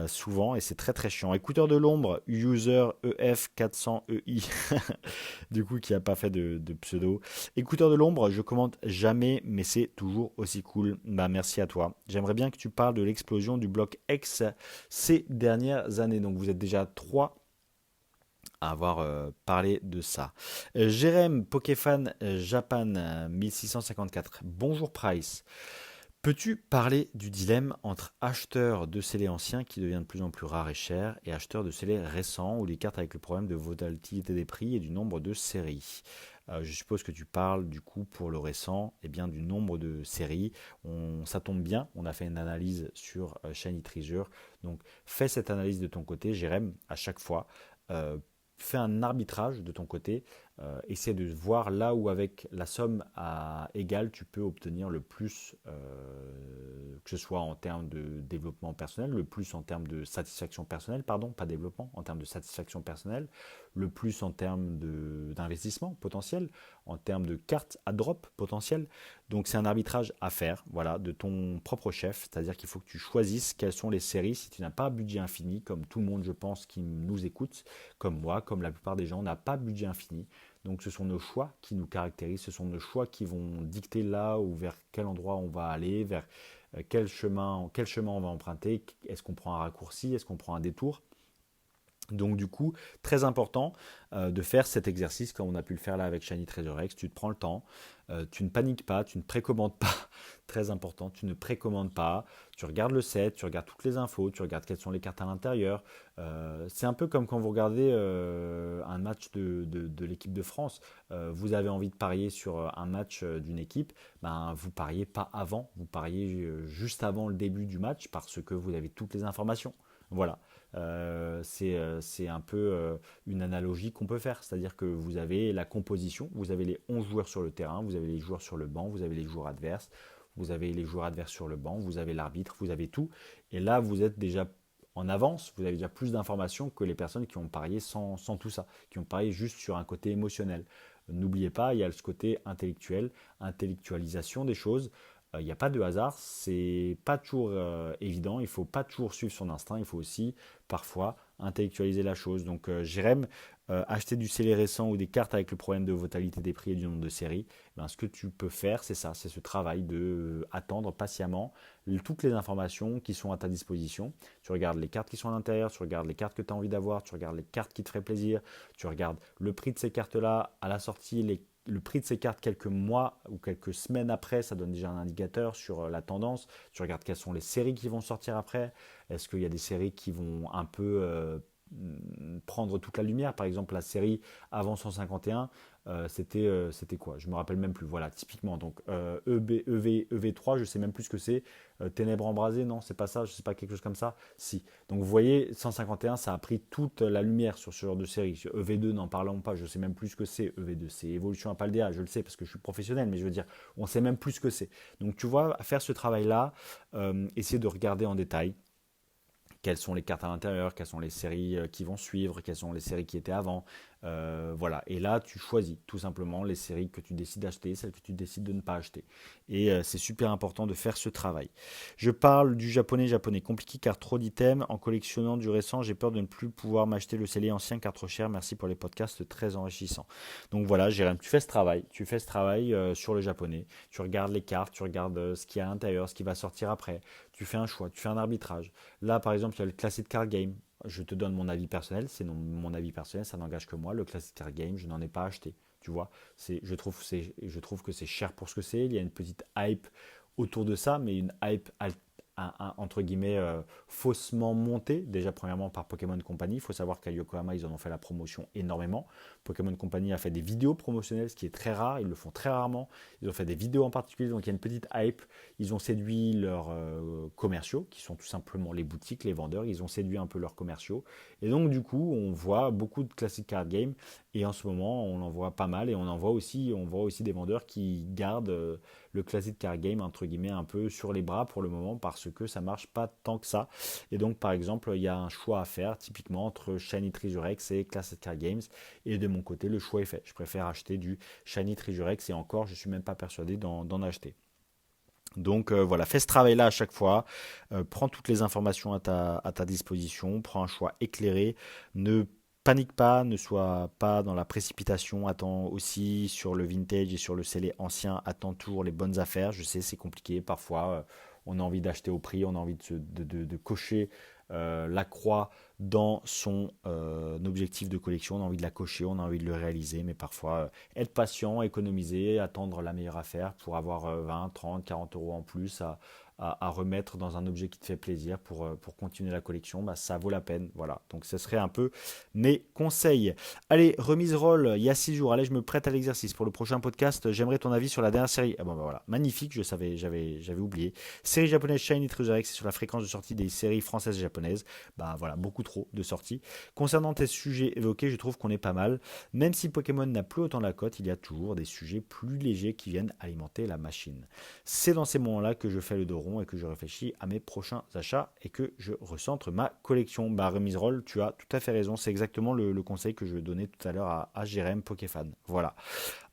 souvent et c'est très très chiant. Écouteur de l'ombre, user EF400EI, du coup qui n'a pas fait de pseudo. Écouteur de l'ombre, je commente jamais, mais c'est toujours aussi cool. Bah merci à toi. J'aimerais bien que tu parles de l'explosion du bloc X ces dernières années. Donc vous êtes déjà 3 à avoir parlé de ça. Jérém, Pokéfan Japan 1654. Bonjour Price. Peux-tu parler du dilemme entre acheteurs de scellés anciens qui deviennent de plus en plus rares et chers et acheteurs de scellés récents ou les cartes avec le problème de volatilité des prix et du nombre de séries? Je suppose que tu parles du coup pour le récent et bien du nombre de séries. Ça tombe bien, on a fait une analyse sur Shiny Treasure. Donc fais cette analyse de ton côté, Jérém, à chaque fois. Euh, Fais un arbitrage de ton côté. Essaie de voir là où avec la somme à égale, tu peux obtenir le plus, que ce soit en termes de développement personnel, le plus en termes de satisfaction personnelle, pardon, pas développement, en termes de satisfaction personnelle, le plus en termes d'investissement potentiel, en termes de cartes à drop potentiel. Donc c'est un arbitrage à faire, voilà, de ton propre chef, c'est-à-dire qu'il faut que tu choisisses quelles sont les séries. Si tu n'as pas un budget infini, comme tout le monde je pense qui nous écoute, comme moi, comme la plupart des gens, n'a pas budget infini. Donc ce sont nos choix qui nous caractérisent, ce sont nos choix qui vont dicter là ou vers quel endroit on va aller, vers quel chemin on va emprunter, est-ce qu'on prend un raccourci, est-ce qu'on prend un détour. Donc du coup, très important de faire cet exercice comme on a pu le faire là avec Shiny Treasure X. Tu te prends le temps, tu ne paniques pas, tu ne précommandes pas. Très important, tu ne précommandes pas. Tu regardes le set, tu regardes toutes les infos, tu regardes quelles sont les cartes à l'intérieur. C'est un peu comme quand vous regardez un match de l'équipe de France. Vous avez envie de parier sur un match d'une équipe, ben, vous pariez pas avant, vous pariez juste avant le début du match parce que vous avez toutes les informations. Voilà. C'est un peu une analogie qu'on peut faire. C'est-à-dire que vous avez la composition, vous avez les 11 joueurs sur le terrain, vous avez les joueurs sur le banc, vous avez les joueurs adverses, vous avez les joueurs adverses sur le banc, vous avez l'arbitre, vous avez tout. Et là, vous êtes déjà en avance, vous avez déjà plus d'informations que les personnes qui ont parié sans tout ça, qui ont parié juste sur un côté émotionnel. N'oubliez pas, il y a ce côté intellectuel, intellectualisation des choses. Il n'y a pas de hasard, c'est pas toujours évident, il faut pas toujours suivre son instinct, il faut aussi parfois intellectualiser la chose. Donc Jérém, acheter du scellé récent ou des cartes avec le problème de volatilité des prix et du nombre de séries, ben, ce que tu peux faire, c'est ça, c'est ce travail de attendre patiemment toutes les informations qui sont à ta disposition. Tu regardes les cartes qui sont à l'intérieur, tu regardes les cartes que tu as envie d'avoir, tu regardes les cartes qui te feraient plaisir, tu regardes le prix de ces cartes-là à la sortie, le prix de ces cartes quelques mois ou quelques semaines après, ça donne déjà un indicateur sur la tendance. Tu regardes quelles sont les séries qui vont sortir après. Est-ce qu'il y a des séries qui vont un peu prendre toute la lumière? Par exemple, la série avant 151, c'était quoi? Je me rappelle même plus. Voilà, typiquement. Donc EV3, je sais même plus ce que c'est. Ténèbres embrasées, non, c'est pas ça, je sais pas, quelque chose comme ça. Si. Donc vous voyez, 151, ça a pris toute la lumière sur ce genre de série. EV2, n'en parlons pas, je sais même plus ce que c'est. EV2, c'est Évolution à Paldea, je le sais parce que je suis professionnel, mais je veux dire, on sait même plus ce que c'est. Donc tu vois, faire ce travail-là, essayer de regarder en détail quelles sont les cartes à l'intérieur, quelles sont les séries qui vont suivre, quelles sont les séries qui étaient avant. Voilà. Et là, tu choisis tout simplement les séries que tu décides d'acheter, celles que tu décides de ne pas acheter. Et c'est super important de faire ce travail. Je parle du japonais compliqué car trop d'items. En collectionnant du récent, j'ai peur de ne plus pouvoir m'acheter le scellé ancien car trop cher. Merci pour les podcasts très enrichissants. Donc voilà, Jérém, tu fais ce travail sur le japonais. Tu regardes les cartes, tu regardes ce qu'il y a à l'intérieur, ce qui va sortir après. Tu fais un choix, tu fais un arbitrage. Là, par exemple, il y a le Classic Card Game. Je te donne mon avis personnel, c'est mon avis personnel, ça n'engage que moi. Le Classic Card Game, je n'en ai pas acheté. Tu vois, je trouve que c'est cher pour ce que c'est. Il y a une petite hype autour de ça, mais une hype entre guillemets faussement montée. Déjà, premièrement, par Pokémon Company. Il faut savoir qu'à Yokohama, ils en ont fait la promotion énormément. Pokémon Company a fait des vidéos promotionnelles, ce qui est très rare. Ils le font très rarement. Ils ont fait des vidéos en particulier, donc il y a une petite hype. Ils ont séduit leurs commerciaux, qui sont tout simplement les boutiques, les vendeurs. Ils ont séduit un peu leurs commerciaux. Et donc, du coup, on voit beaucoup de Classic Card Game. Et en ce moment, on en voit pas mal. Et on voit aussi des vendeurs qui gardent le Classic Card Game, entre guillemets, un peu sur les bras pour le moment, parce que ça marche pas tant que ça. Et donc, par exemple, il y a un choix à faire, typiquement, entre Shiny Treasure X et Classic Card Games. Et de mon côté, le choix est fait. Je préfère acheter du Shiny Treasure X et encore, je ne suis même pas persuadé d'en acheter. Donc voilà, fais ce travail-là à chaque fois, prends toutes les informations à ta disposition, prends un choix éclairé, ne panique pas, ne sois pas dans la précipitation, attends aussi sur le vintage et sur le scellé ancien, attends toujours les bonnes affaires, je sais c'est compliqué parfois, on a envie d'acheter au prix, on a envie de cocher la croix dans son objectif de collection. On a envie de la cocher, on a envie de le réaliser, mais parfois être patient, économiser, attendre la meilleure affaire pour avoir 20, 30, 40 euros en plus à remettre dans un objet qui te fait plaisir pour continuer la collection, bah, ça vaut la peine. Voilà, donc ce serait un peu mes conseils. Allez, remise roll, il y a 6 jours. Allez, je me prête à l'exercice. Pour le prochain podcast, j'aimerais ton avis sur la dernière série. Ah bon, bah voilà, magnifique, je savais, j'avais oublié. Série japonaise Shiny Treasure X, c'est sur la fréquence de sortie des séries françaises et japonaises. Bah voilà, beaucoup trop de sorties. Concernant tes sujets évoqués, je trouve qu'on est pas mal. Même si Pokémon n'a plus autant la cote, il y a toujours des sujets plus légers qui viennent alimenter la machine. C'est dans ces moments-là que je fais le dos rond et que je réfléchis à mes prochains achats et que je recentre ma collection. Bah, remise roll, tu as tout à fait raison. C'est exactement le conseil que je donnais tout à l'heure à Jérém Pokéfan. Voilà.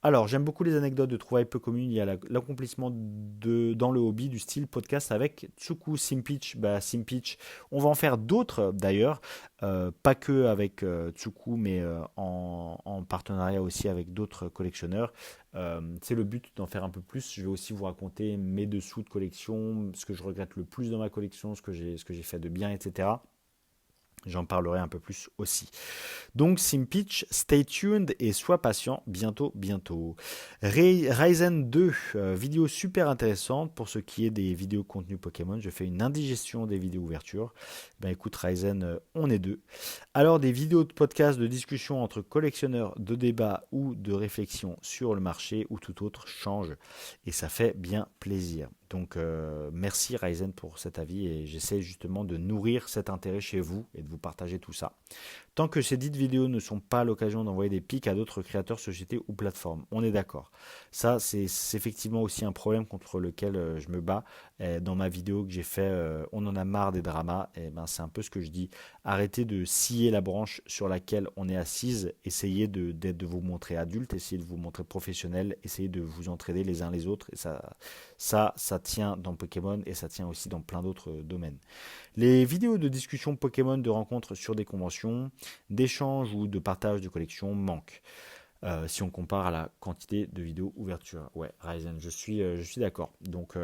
Alors, j'aime beaucoup les anecdotes de trouvailles peu communes. Il y a l'accomplissement dans le hobby du style podcast avec Tsuku Simpich. Bah, Simpich, on va en faire d'autres d'ailleurs, pas que avec Tsuku, mais en partenariat aussi avec d'autres collectionneurs. C'est le but d'en faire un peu plus. Je vais aussi vous raconter mes dessous de collection, ce que je regrette le plus dans ma collection, ce que j'ai fait de bien, etc. J'en parlerai un peu plus aussi. Donc Simpitch, stay tuned et sois patient, bientôt, bientôt. Ryzen 2, vidéo super intéressante pour ce qui est des vidéos contenu Pokémon. Je fais une indigestion des vidéos ouverture. Ben écoute Ryzen, on est deux. Alors des vidéos de podcast, de discussion entre collectionneurs, de débat ou de réflexion sur le marché ou tout autre change. Et ça fait bien plaisir. Donc merci Ryzen pour cet avis et j'essaie justement de nourrir cet intérêt chez vous et de vous partager tout ça. Tant que ces dites vidéos ne sont pas l'occasion d'envoyer des pics à d'autres créateurs, sociétés ou plateformes, on est d'accord. Ça, c'est effectivement aussi un problème contre lequel je me bats. Dans ma vidéo que j'ai fait, on en a marre des dramas. Et ben, c'est un peu ce que je dis. Arrêtez de scier la branche sur laquelle on est assise. Essayez de vous montrer adulte, essayez de vous montrer professionnel, essayez de vous entraider les uns les autres. Et ça tient dans Pokémon et ça tient aussi dans plein d'autres domaines. Les vidéos de discussion Pokémon, de rencontres sur des conventions, d'échanges ou de partage de collections manquent. Si on compare à la quantité de vidéos ouverture. Ouais, Ryzen, je suis d'accord. Donc,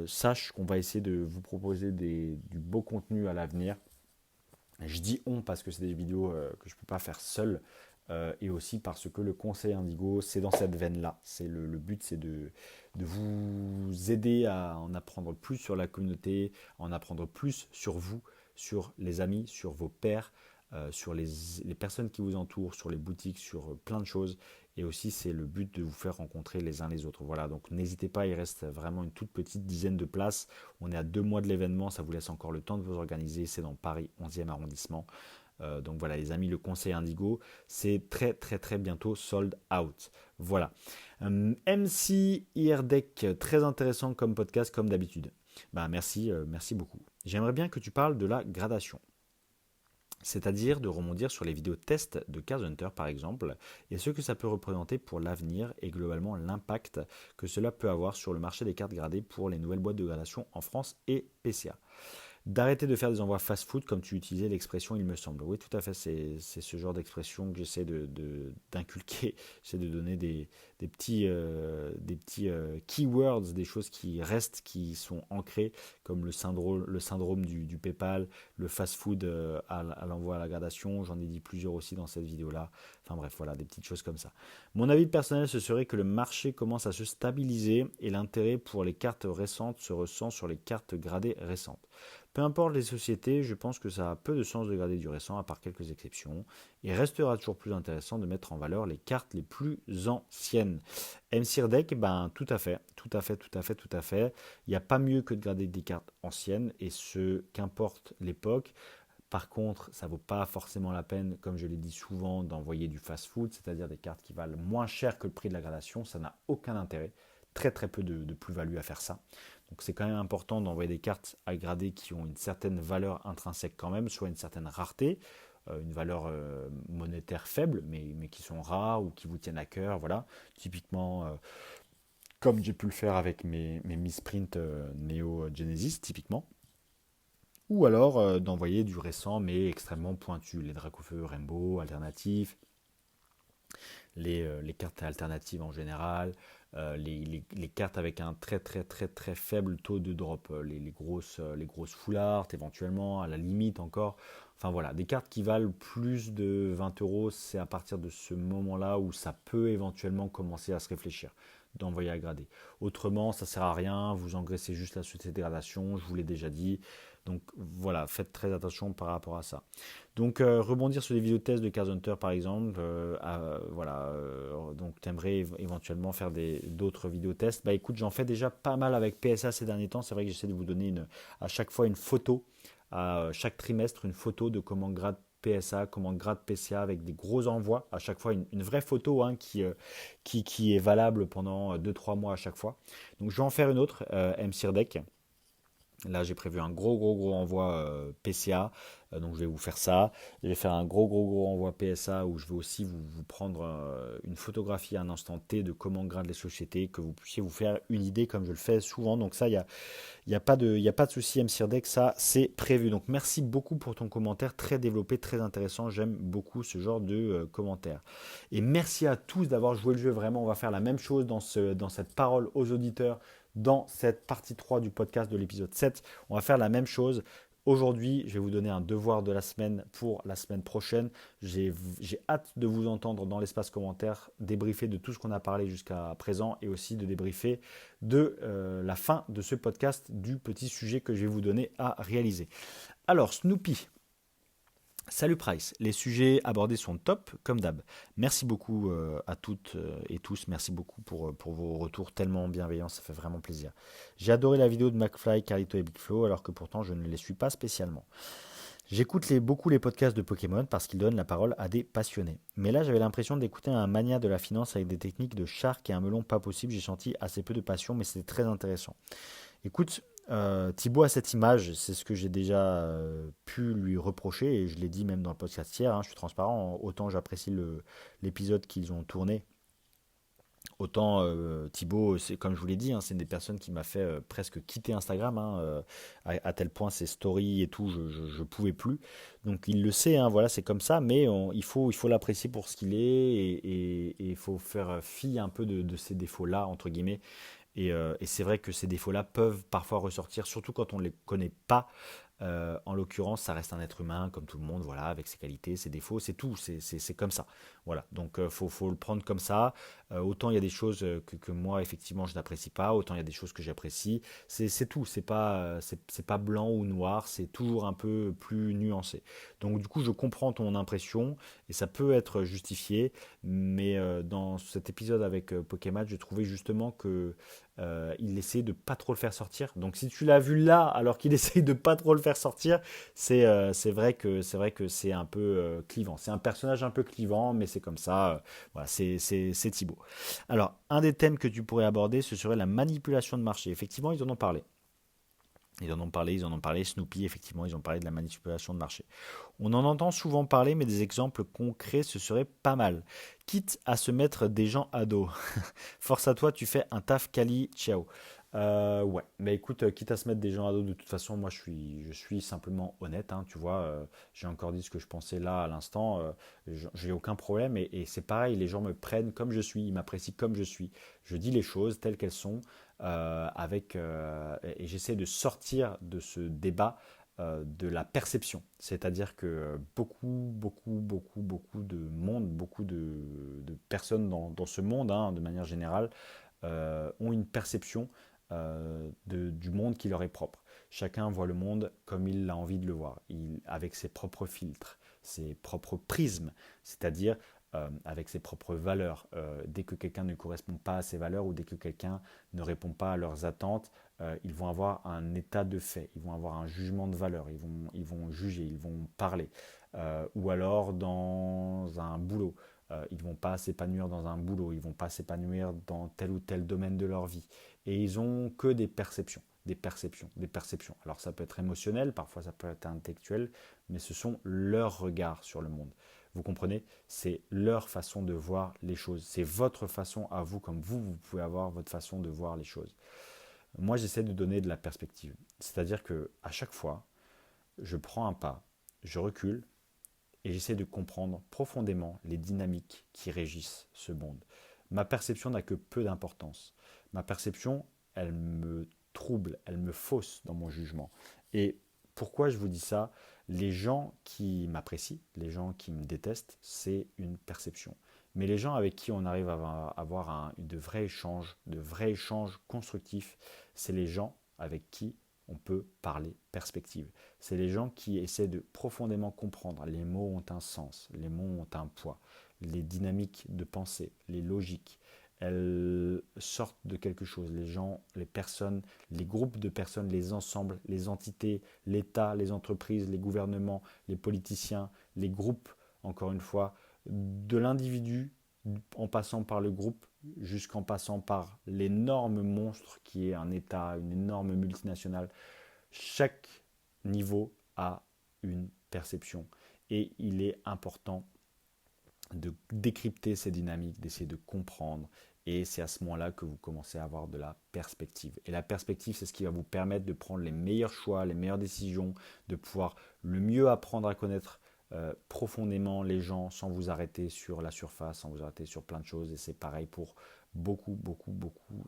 sache qu'on va essayer de vous proposer du beau contenu à l'avenir. Je dis on parce que c'est des vidéos que je ne peux pas faire seul. Et aussi parce que le conseil Indigo, c'est dans cette veine-là. Le but, c'est de vous aider à en apprendre plus sur la communauté, à en apprendre plus sur vous, sur les amis, sur vos pairs, sur les personnes qui vous entourent, sur les boutiques, sur plein de choses. Et aussi, c'est le but de vous faire rencontrer les uns les autres. Voilà, donc n'hésitez pas, il reste vraiment une toute petite dizaine de places. On est à 2 mois de l'événement, ça vous laisse encore le temps de vous organiser. C'est dans Paris 11e arrondissement. Donc voilà les amis, le conseil Indigo, c'est très très très bientôt sold out. Voilà. MC IRDEC, très intéressant comme podcast comme d'habitude. Bah, merci beaucoup. J'aimerais bien que tu parles de la gradation. C'est-à-dire de rebondir sur les vidéos tests de Card Hunter par exemple, et ce que ça peut représenter pour l'avenir et globalement l'impact que cela peut avoir sur le marché des cartes gradées pour les nouvelles boîtes de gradation en France et PCA. D'arrêter de faire des envois fast-food comme tu utilisais l'expression il me semble. Oui, tout à fait, c'est ce genre d'expression que j'essaie d'inculquer. J'essaie de donner des petits keywords, des choses qui restent, qui sont ancrées, comme le syndrome du PayPal, le fast-food à l'envoi à la gradation. J'en ai dit plusieurs aussi dans cette vidéo-là. Enfin bref, voilà, des petites choses comme ça. Mon avis personnel, ce serait que le marché commence à se stabiliser et l'intérêt pour les cartes récentes se ressent sur les cartes gradées récentes. Peu importe les sociétés, je pense que ça a peu de sens de grader du récent, à part quelques exceptions. Il restera toujours plus intéressant de mettre en valeur les cartes les plus anciennes. MCIRDEC, ben tout à fait. Il n'y a pas mieux que de grader des cartes anciennes, et ce, qu'importe l'époque. Par contre, ça ne vaut pas forcément la peine, comme je l'ai dit souvent, d'envoyer du fast-food, c'est-à-dire des cartes qui valent moins cher que le prix de la gradation. Ça n'a aucun intérêt. Très très peu de plus-value à faire ça. Donc c'est quand même important d'envoyer des cartes à grader qui ont une certaine valeur intrinsèque quand même, soit une certaine rareté, une valeur monétaire faible, mais qui sont rares ou qui vous tiennent à cœur. Voilà. Typiquement, comme j'ai pu le faire avec mes Misprint Neo Genesis, typiquement. Ou alors d'envoyer du récent mais extrêmement pointu, les Dracofeu Rainbow, alternatifs, les cartes alternatives en général, les cartes avec un très très très très faible taux de drop, les grosses full art éventuellement, à la limite encore. Enfin voilà, des cartes qui valent plus de 20 euros, c'est à partir de ce moment-là où ça peut éventuellement commencer à se réfléchir d'envoyer à grader. Autrement, ça sert à rien, vous engraissez juste la société de dégradation, je vous l'ai déjà dit. Donc voilà, faites très attention par rapport à ça. Donc rebondir sur les vidéos de test de Card Hunter par exemple, donc tu aimerais éventuellement faire d'autres vidéos tests. Bah écoute, j'en fais déjà pas mal avec PSA ces derniers temps. C'est vrai que j'essaie de vous donner à chaque fois une photo, à chaque trimestre une photo de comment grade PSA, comment grade PCA avec des gros envois. À chaque fois une vraie photo hein, qui est valable pendant 2-3 mois à chaque fois. Donc je vais en faire une autre, MCIRDEC. Là, j'ai prévu un gros envoi PCA, donc je vais vous faire ça. Je vais faire un gros envoi PSA où je vais aussi vous prendre une photographie à un instant T de comment gradent les sociétés, que vous puissiez vous faire une idée comme je le fais souvent. Donc ça, y a pas de souci, MCIRDEC, ça c'est prévu. Donc merci beaucoup pour ton commentaire, très développé, très intéressant. J'aime beaucoup ce genre de commentaires. Et merci à tous d'avoir joué le jeu. Vraiment, on va faire la même chose dans cette parole aux auditeurs dans cette partie 3 du podcast de l'épisode 7. On va faire la même chose. Aujourd'hui, je vais vous donner un devoir de la semaine pour la semaine prochaine. J'ai hâte de vous entendre dans l'espace commentaire, débriefer de tout ce qu'on a parlé jusqu'à présent et aussi de débriefer de la fin de ce podcast du petit sujet que je vais vous donner à réaliser. Alors, Snoopy. Salut Price, les sujets abordés sont top, comme d'hab. Merci beaucoup à toutes et tous, merci beaucoup pour vos retours tellement bienveillants, ça fait vraiment plaisir. J'ai adoré la vidéo de McFly, Carlito et Big Flo, alors que pourtant je ne les suis pas spécialement. J'écoute beaucoup les podcasts de Pokémon parce qu'ils donnent la parole à des passionnés. Mais là j'avais l'impression d'écouter un mania de la finance avec des techniques de shark et un melon pas possible, j'ai senti assez peu de passion, mais c'était très intéressant. Écoute, Thibaut a cette image, c'est ce que j'ai déjà pu lui reprocher, et je l'ai dit même dans le podcast hier, hein, je suis transparent, autant j'apprécie l'épisode qu'ils ont tourné, autant Thibaut, c'est, comme je vous l'ai dit, hein, c'est une des personnes qui m'a fait presque quitter Instagram, hein, à tel point ses stories et tout, je pouvais plus. Donc il le sait, hein, voilà, c'est comme ça, mais il faut l'apprécier pour ce qu'il est, et il faut faire fi un peu de ces défauts-là, entre guillemets, et c'est vrai que ces défauts-là peuvent parfois ressortir, surtout quand on ne les connaît pas. En l'occurrence, ça reste un être humain comme tout le monde, voilà, avec ses qualités, ses défauts, c'est tout, c'est comme ça. Voilà, donc faut le prendre comme ça. Autant il y a des choses que moi, effectivement, je n'apprécie pas, autant il y a des choses que j'apprécie. C'est tout, c'est pas blanc ou noir, c'est toujours un peu plus nuancé. Donc du coup, je comprends ton impression, et ça peut être justifié, mais dans cet épisode avec Pokémon, j'ai trouvé justement que il essaie de pas trop le faire sortir. Donc si tu l'as vu là, alors qu'il essaye de pas trop le faire sortir, c'est vrai que c'est un peu clivant. C'est un personnage un peu clivant, mais c'est comme ça. Voilà, c'est Thibaut. Alors, un des thèmes que tu pourrais aborder, ce serait la manipulation de marché. Effectivement, ils en ont parlé. Ils en ont parlé. Snoopy, effectivement, ils ont parlé de la manipulation de marché. On en entend souvent parler, mais des exemples concrets, ce serait pas mal. Quitte à se mettre des gens à dos. Force à toi, tu fais un taf quali, ciao. Ouais, mais écoute, quitte à se mettre des gens à dos, de toute façon, moi je suis simplement honnête, hein, tu vois, j'ai encore dit ce que je pensais là à l'instant, j'ai aucun problème, et c'est pareil, les gens me prennent comme je suis, ils m'apprécient comme je suis. Je dis les choses telles qu'elles sont, et j'essaie de sortir de ce débat de la perception. C'est-à-dire que beaucoup de monde, beaucoup de personnes dans ce monde, hein, de manière générale, ont une perception du monde qui leur est propre. Chacun voit le monde comme il a envie de le voir, avec ses propres filtres, ses propres prismes, c'est-à-dire avec ses propres valeurs. Dès que quelqu'un ne correspond pas à ses valeurs, ou dès que quelqu'un ne répond pas à leurs attentes, ils vont avoir un état de fait, ils vont avoir un jugement de valeur, ils vont juger, ils vont parler. Ou alors dans un boulot, ils ne vont pas s'épanouir dans un boulot, ils ne vont pas s'épanouir dans tel ou tel domaine de leur vie. Et ils ont que des perceptions, des perceptions, des perceptions. Alors ça peut être émotionnel, parfois ça peut être intellectuel, mais ce sont leurs regards sur le monde. Vous comprenez? C'est leur façon de voir les choses. C'est votre façon à vous, comme vous pouvez avoir votre façon de voir les choses. Moi, j'essaie de donner de la perspective. C'est-à-dire que à chaque fois, je prends un pas, je recule, et j'essaie de comprendre profondément les dynamiques qui régissent ce monde. Ma perception n'a que peu d'importance. Ma perception, elle me trouble, elle me fausse dans mon jugement. Et pourquoi je vous dis ça? Les gens qui m'apprécient, les gens qui me détestent, c'est une perception. Mais les gens avec qui on arrive à avoir de vrais échanges constructifs, c'est les gens avec qui on peut parler perspective. C'est les gens qui essaient de profondément comprendre. Les mots ont un sens, les mots ont un poids, les dynamiques de pensée, les logiques. Elles sortent de quelque chose. Les gens, les personnes, les groupes de personnes, les ensembles, les entités, l'État, les entreprises, les gouvernements, les politiciens, les groupes, encore une fois, de l'individu en passant par le groupe jusqu'en passant par l'énorme monstre qui est un État, une énorme multinationale. Chaque niveau a une perception et il est important de décrypter ces dynamiques, d'essayer de comprendre. Et c'est à ce moment-là que vous commencez à avoir de la perspective. Et la perspective, c'est ce qui va vous permettre de prendre les meilleurs choix, les meilleures décisions, de pouvoir le mieux apprendre à connaître profondément les gens sans vous arrêter sur la surface, sans vous arrêter sur plein de choses. Et c'est pareil pour beaucoup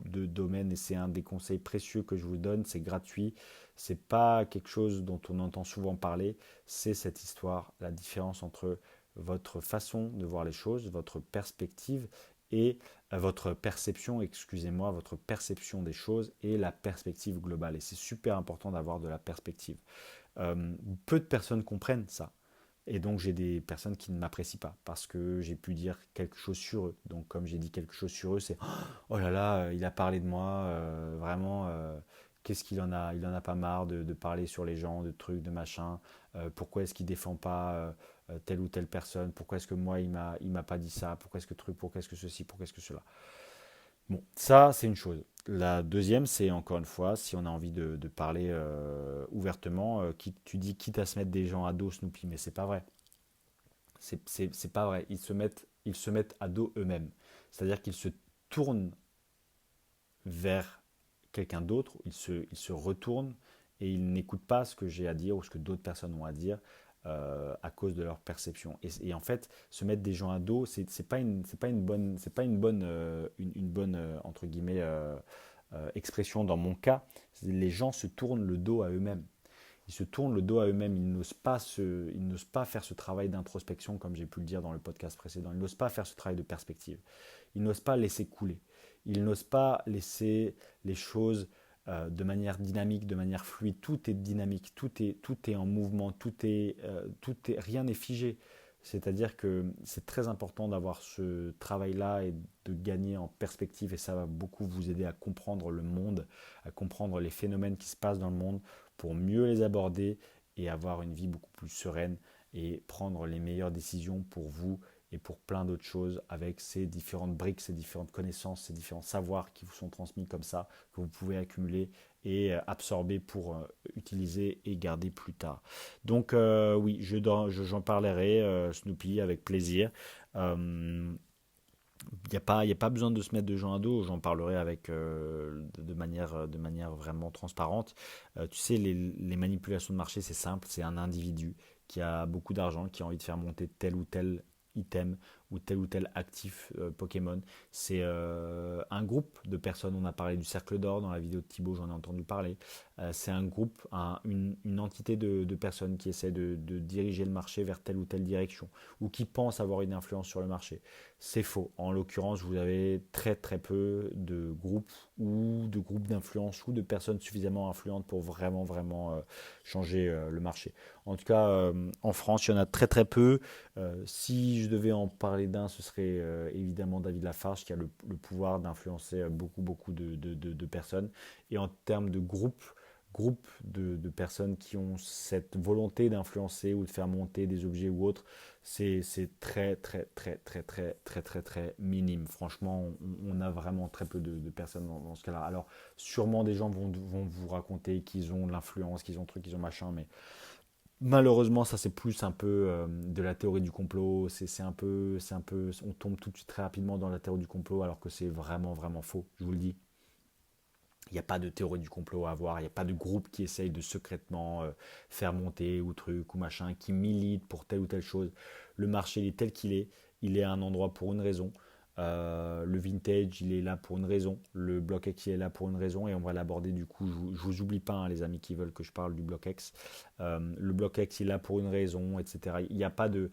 de domaines. Et c'est un des conseils précieux que je vous donne. C'est gratuit. C'est pas quelque chose dont on entend souvent parler. C'est cette histoire, la différence entre votre façon de voir les choses, votre perspective et votre perception, excusez-moi, votre perception des choses et la perspective globale. Et c'est super important d'avoir de la perspective. Peu de personnes comprennent ça. Et donc j'ai des personnes qui ne m'apprécient pas parce que j'ai pu dire quelque chose sur eux. Donc comme j'ai dit quelque chose sur eux, c'est oh là là, il a parlé de moi, vraiment, qu'est-ce qu'il en a, il en a pas marre de parler sur les gens, de trucs, de machin. Pourquoi est-ce qu'il défend pas telle ou telle personne? Pourquoi est-ce que moi il m'a pas dit ça? Pourquoi est-ce que truc, pourquoi est-ce que ceci, pourquoi est-ce que cela? Bon, ça, c'est une chose. La deuxième, c'est encore une fois, si on a envie de parler ouvertement, tu dis quitte à se mettre des gens à dos, Snoopy, mais c'est pas vrai. C'est pas vrai. Ils se mettent à dos eux-mêmes. C'est-à-dire qu'ils se tournent vers quelqu'un d'autre, ils se retournent et ils n'écoutent pas ce que j'ai à dire ou ce que d'autres personnes ont à dire à cause de leur perception. Et en fait, se mettre des gens à dos, c'est pas une bonne entre guillemets expression dans mon cas. Les gens se tournent le dos à eux-mêmes. Ils se tournent le dos à eux-mêmes, ils n'osent pas faire ce travail d'introspection comme j'ai pu le dire dans le podcast précédent, ils n'osent pas faire ce travail de perspective, ils n'osent pas laisser couler, ils n'osent pas laisser les choses de manière dynamique, de manière fluide, tout est dynamique, tout est en mouvement, rien n'est figé. C'est-à-dire que c'est très important d'avoir ce travail-là et de gagner en perspective et ça va beaucoup vous aider à comprendre le monde, à comprendre les phénomènes qui se passent dans le monde pour mieux les aborder et avoir une vie beaucoup plus sereine et prendre les meilleures décisions pour vous et pour plein d'autres choses avec ces différentes briques, ces différentes connaissances, ces différents savoirs qui vous sont transmis comme ça, que vous pouvez accumuler et absorber pour utiliser et garder plus tard. Donc oui, j'en parlerai, Snoopy, avec plaisir. Euh, il n'y a pas besoin de se mettre de gens à dos, j'en parlerai avec, de manière vraiment transparente. Tu sais, les manipulations de marché, c'est simple, c'est un individu qui a beaucoup d'argent, qui a envie de faire monter tel ou tel item ou tel actif Pokémon. C'est un groupe de personnes, on a parlé du cercle d'or dans la vidéo de Thibaut, j'en ai entendu parler. C'est un groupe, une entité de personnes qui essaie de diriger le marché vers telle ou telle direction ou qui pensent avoir une influence sur le marché. C'est faux. En l'occurrence, vous avez très très peu de groupes ou de groupes d'influence ou de personnes suffisamment influentes pour vraiment vraiment changer le marché. En tout cas, en France, il y en a très très peu. Si je devais en parler d'un, ce serait évidemment David Lafarge qui a le pouvoir d'influencer beaucoup de personnes. Et en termes de groupe de personnes qui ont cette volonté d'influencer ou de faire monter des objets ou autres, c'est très très très très très très très très minime. Franchement, on a vraiment très peu de personnes dans ce cas-là. Alors, sûrement des gens vont vous raconter qu'ils ont de l'influence, qu'ils ont truc, qu'ils ont machin, mais malheureusement, ça c'est plus un peu de la théorie du complot. On tombe tout de suite très rapidement dans la théorie du complot, alors que c'est vraiment vraiment faux. Je vous le dis. Il n'y a pas de théorie du complot à avoir, il n'y a pas de groupe qui essaye de secrètement faire monter ou truc ou machin, qui milite pour telle ou telle chose. Le marché, il est tel il est à un endroit pour une raison. Le vintage, il est là pour une raison. Le BlockX, il est là pour une raison et on va l'aborder du coup. Je vous oublie pas, hein, les amis qui veulent que je parle du BlockX. Le BlockX, il est là pour une raison, etc. Il n'y a pas de,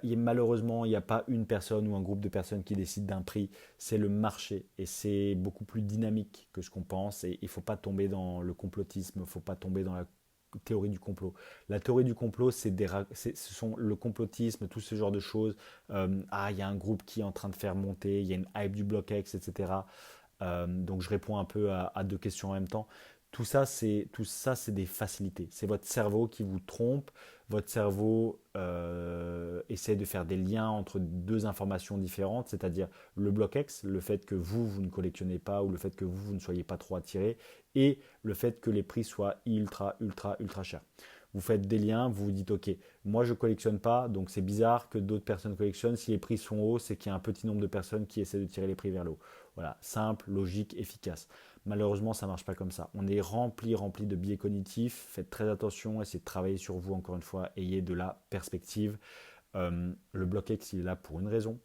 malheureusement, il n'y a pas une personne ou un groupe de personnes qui décide d'un prix. C'est le marché et c'est beaucoup plus dynamique que ce qu'on pense. Et il ne faut pas tomber dans le complotisme, il ne faut pas tomber dans la théorie du complot. La théorie du complot, ce sont le complotisme, tout ce genre de choses. Il y a un groupe qui est en train de faire monter, il y a une hype du BlockX, etc. Donc je réponds un peu à deux questions en même temps. Tout ça, c'est des facilités. C'est votre cerveau qui vous trompe. Votre cerveau essaie de faire des liens entre deux informations différentes, c'est-à-dire le BlockX, le fait que vous ne collectionnez pas ou le fait que vous ne soyez pas trop attiré, et le fait que les prix soient ultra, ultra, ultra chers. Vous faites des liens, vous vous dites, ok, moi je ne collectionne pas, donc c'est bizarre que d'autres personnes collectionnent. Si les prix sont hauts, c'est qu'il y a un petit nombre de personnes qui essaient de tirer les prix vers le haut. Voilà, simple, logique, efficace. Malheureusement, ça ne marche pas comme ça. On est rempli de biais cognitifs. Faites très attention, essayez de travailler sur vous encore une fois. Ayez de la perspective. Le BlockX, il est là pour une raison.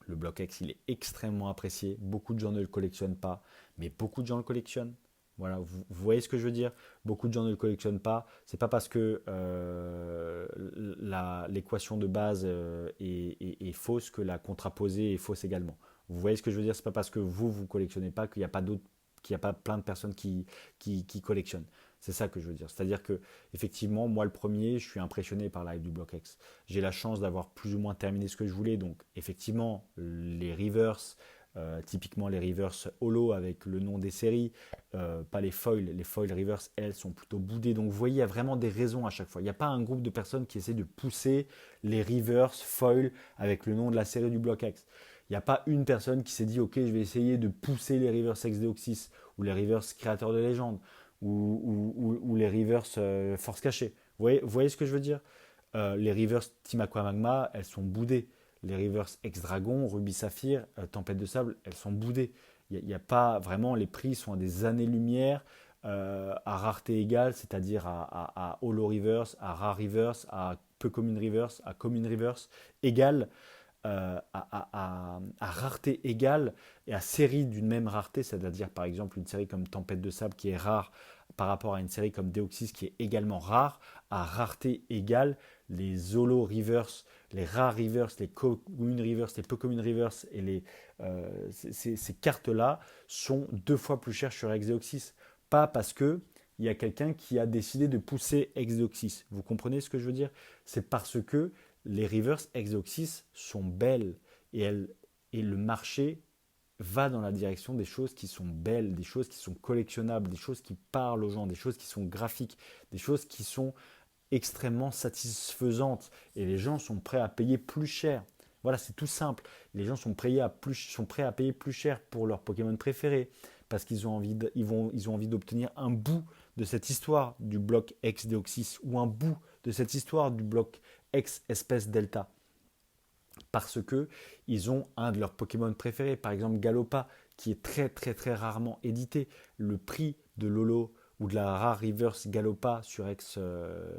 Le BlockX, il est extrêmement apprécié. Beaucoup de gens ne le collectionnent pas, mais beaucoup de gens le collectionnent. Voilà, vous voyez ce que je veux dire. Beaucoup de gens ne le collectionnent pas. C'est pas parce que l'équation de base est fausse que la contraposée est fausse également. Vous voyez ce que je veux dire. C'est pas parce que vous collectionnez pas qu'il n'y a pas plein de personnes qui collectionnent. C'est ça que je veux dire. C'est-à-dire que effectivement, moi le premier, je suis impressionné par la hype du BlockX. J'ai la chance d'avoir plus ou moins terminé ce que je voulais. Donc effectivement, les reverse, typiquement les reverse holo avec le nom des séries, pas les foils. Les foils reverse, elles, sont plutôt boudées. Donc vous voyez, il y a vraiment des raisons à chaque fois. Il n'y a pas un groupe de personnes qui essaie de pousser les reverse foils avec le nom de la série du BlockX. Il n'y a pas une personne qui s'est dit, ok, je vais essayer de pousser les reverse XDoxys ou les reverse créateurs de légende ou les reverse force cachée. Vous voyez ce que je veux dire. Les reverse Team Aqua Magma, elles sont boudées. Les reverse X-Dragon, Ruby Saphir, Tempête de Sable, elles sont boudées. Il n'y a pas vraiment, les prix sont à des années-lumière, à rareté égale, c'est-à-dire à Holo Reverse, à Rare Reverse, à peu commune Reverse, à commune Reverse, égale à rareté égale et à série d'une même rareté, c'est-à-dire par exemple une série comme Tempête de Sable qui est rare par rapport à une série comme Deoxys qui est également rare, à rareté égale, les Holo Reverse, les Rare Reverse, les Commune Reverse, les peu communes Reverse et ces cartes-là sont deux fois plus chères sur Exeoxys. Pas parce que il y a quelqu'un qui a décidé de pousser Exeoxys. Vous comprenez ce que je veux dire. C'est parce que les reverse Exoxys sont belles et le marché va dans la direction des choses qui sont belles, des choses qui sont collectionnables, des choses qui parlent aux gens, des choses qui sont graphiques, des choses qui sont extrêmement satisfaisantes et les gens sont prêts à payer plus cher. Voilà, c'est tout simple. Les gens sont prêts à payer plus cher pour leur Pokémon préféré parce qu'ils ont ils ont envie d'obtenir un bout de cette histoire du bloc X Deoxys ou un bout de cette histoire du bloc X espèce Delta. Parce que ils ont un de leurs Pokémon préférés, par exemple Galopa, qui est très très très rarement édité. Le prix de Lolo ou de la rare reverse Galopa sur X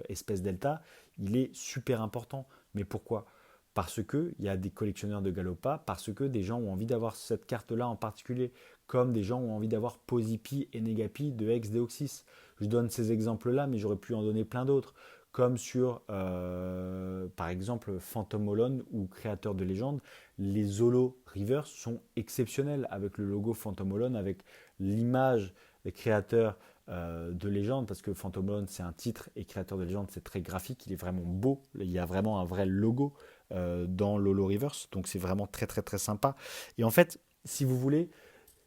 espèce Delta, il est super important. Mais pourquoi? Parce qu'il y a des collectionneurs de Galopa, parce que des gens ont envie d'avoir cette carte-là en particulier, comme des gens ont envie d'avoir Posipi et Negapi de X Deoxys. Je donne ces exemples-là, mais j'aurais pu en donner plein d'autres, comme sur, par exemple, Phantom Holon ou Créateur de légende. Les Holo Reverse sont exceptionnels avec le logo Phantom Holon, avec l'image des créateurs de légende, parce que Phantom Holon c'est un titre et Créateur de légende c'est très graphique, il est vraiment beau, il y a vraiment un vrai logo dans l'Holo Reverse, donc c'est vraiment très très très sympa. Et en fait, si vous voulez,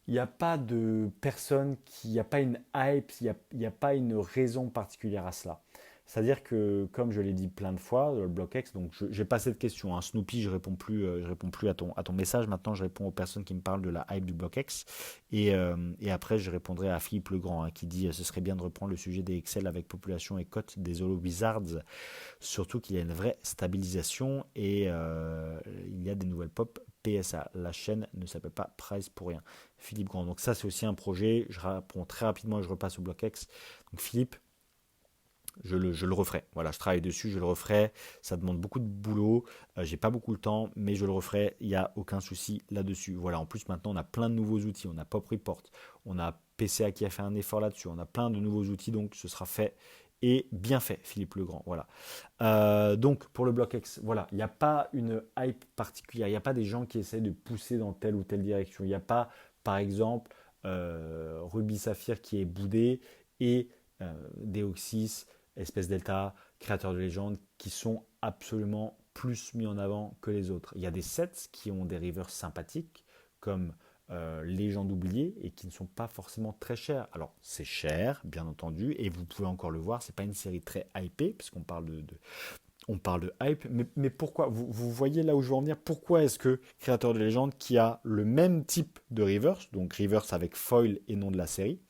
il n'y a pas de personne, il n'y a pas une hype, il n'y a pas une raison particulière à cela. C'est-à-dire que, comme je l'ai dit plein de fois, le BlockX, donc je n'ai pas cette question. Hein. Snoopy, je réponds plus à ton message. Maintenant, je réponds aux personnes qui me parlent de la hype du BlockX. Et après, je répondrai à Philippe Legrand, hein, qui dit ce serait bien de reprendre le sujet des Excel avec population et cote des Holo Wizards. Surtout qu'il y a une vraie stabilisation et il y a des nouvelles pop PSA. La chaîne ne s'appelle pas Price pour rien. Philippe Grand. Donc ça, c'est aussi un projet. Je réponds très rapidement et je repasse au bloc X. Donc Philippe, je le referai. Voilà, je travaille dessus, je le referai. Ça demande beaucoup de boulot. J'ai pas beaucoup de temps, mais je le referai. Il n'y a aucun souci là-dessus. Voilà, en plus, maintenant, on a plein de nouveaux outils. On a Pop Report, on a PCA qui a fait un effort là-dessus. On a plein de nouveaux outils, donc ce sera fait et bien fait, Philippe Legrand. Voilà. Donc, pour le bloc X, voilà, il n'y a pas une hype particulière. Il n'y a pas des gens qui essaient de pousser dans telle ou telle direction. Il n'y a pas, par exemple, Ruby Saphir qui est boudé et Deoxys, Espèce Delta, créateurs de légende, qui sont absolument plus mis en avant que les autres. Il y a des sets qui ont des rivers sympathiques, comme Légende oubliée, et qui ne sont pas forcément très chers. Alors, c'est cher, bien entendu, et vous pouvez encore le voir, c'est pas une série très hypée, puisqu'on parle on parle de hype, mais pourquoi vous voyez là où je veux en venir. Pourquoi est-ce que Créateur de légende, qui a le même type de reverse, donc reverse avec foil et nom de la série,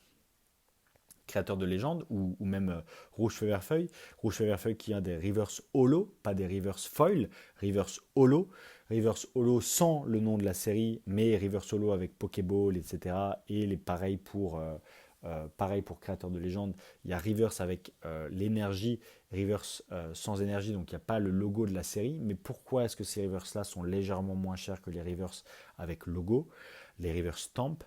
créateur de légende, ou même Rouge Feu Feuille. Rouge Feu Feuille qui a des reverse holo, pas des reverse foil, reverse holo. Reverse holo sans le nom de la série, mais reverse holo avec Pokéball, etc. Et les pareil pour créateur de légende. Il y a reverse avec l'énergie, reverse sans énergie, donc il n'y a pas le logo de la série. Mais pourquoi est-ce que ces reverse là sont légèrement moins chers que les reverse avec logo, les reverse stamp?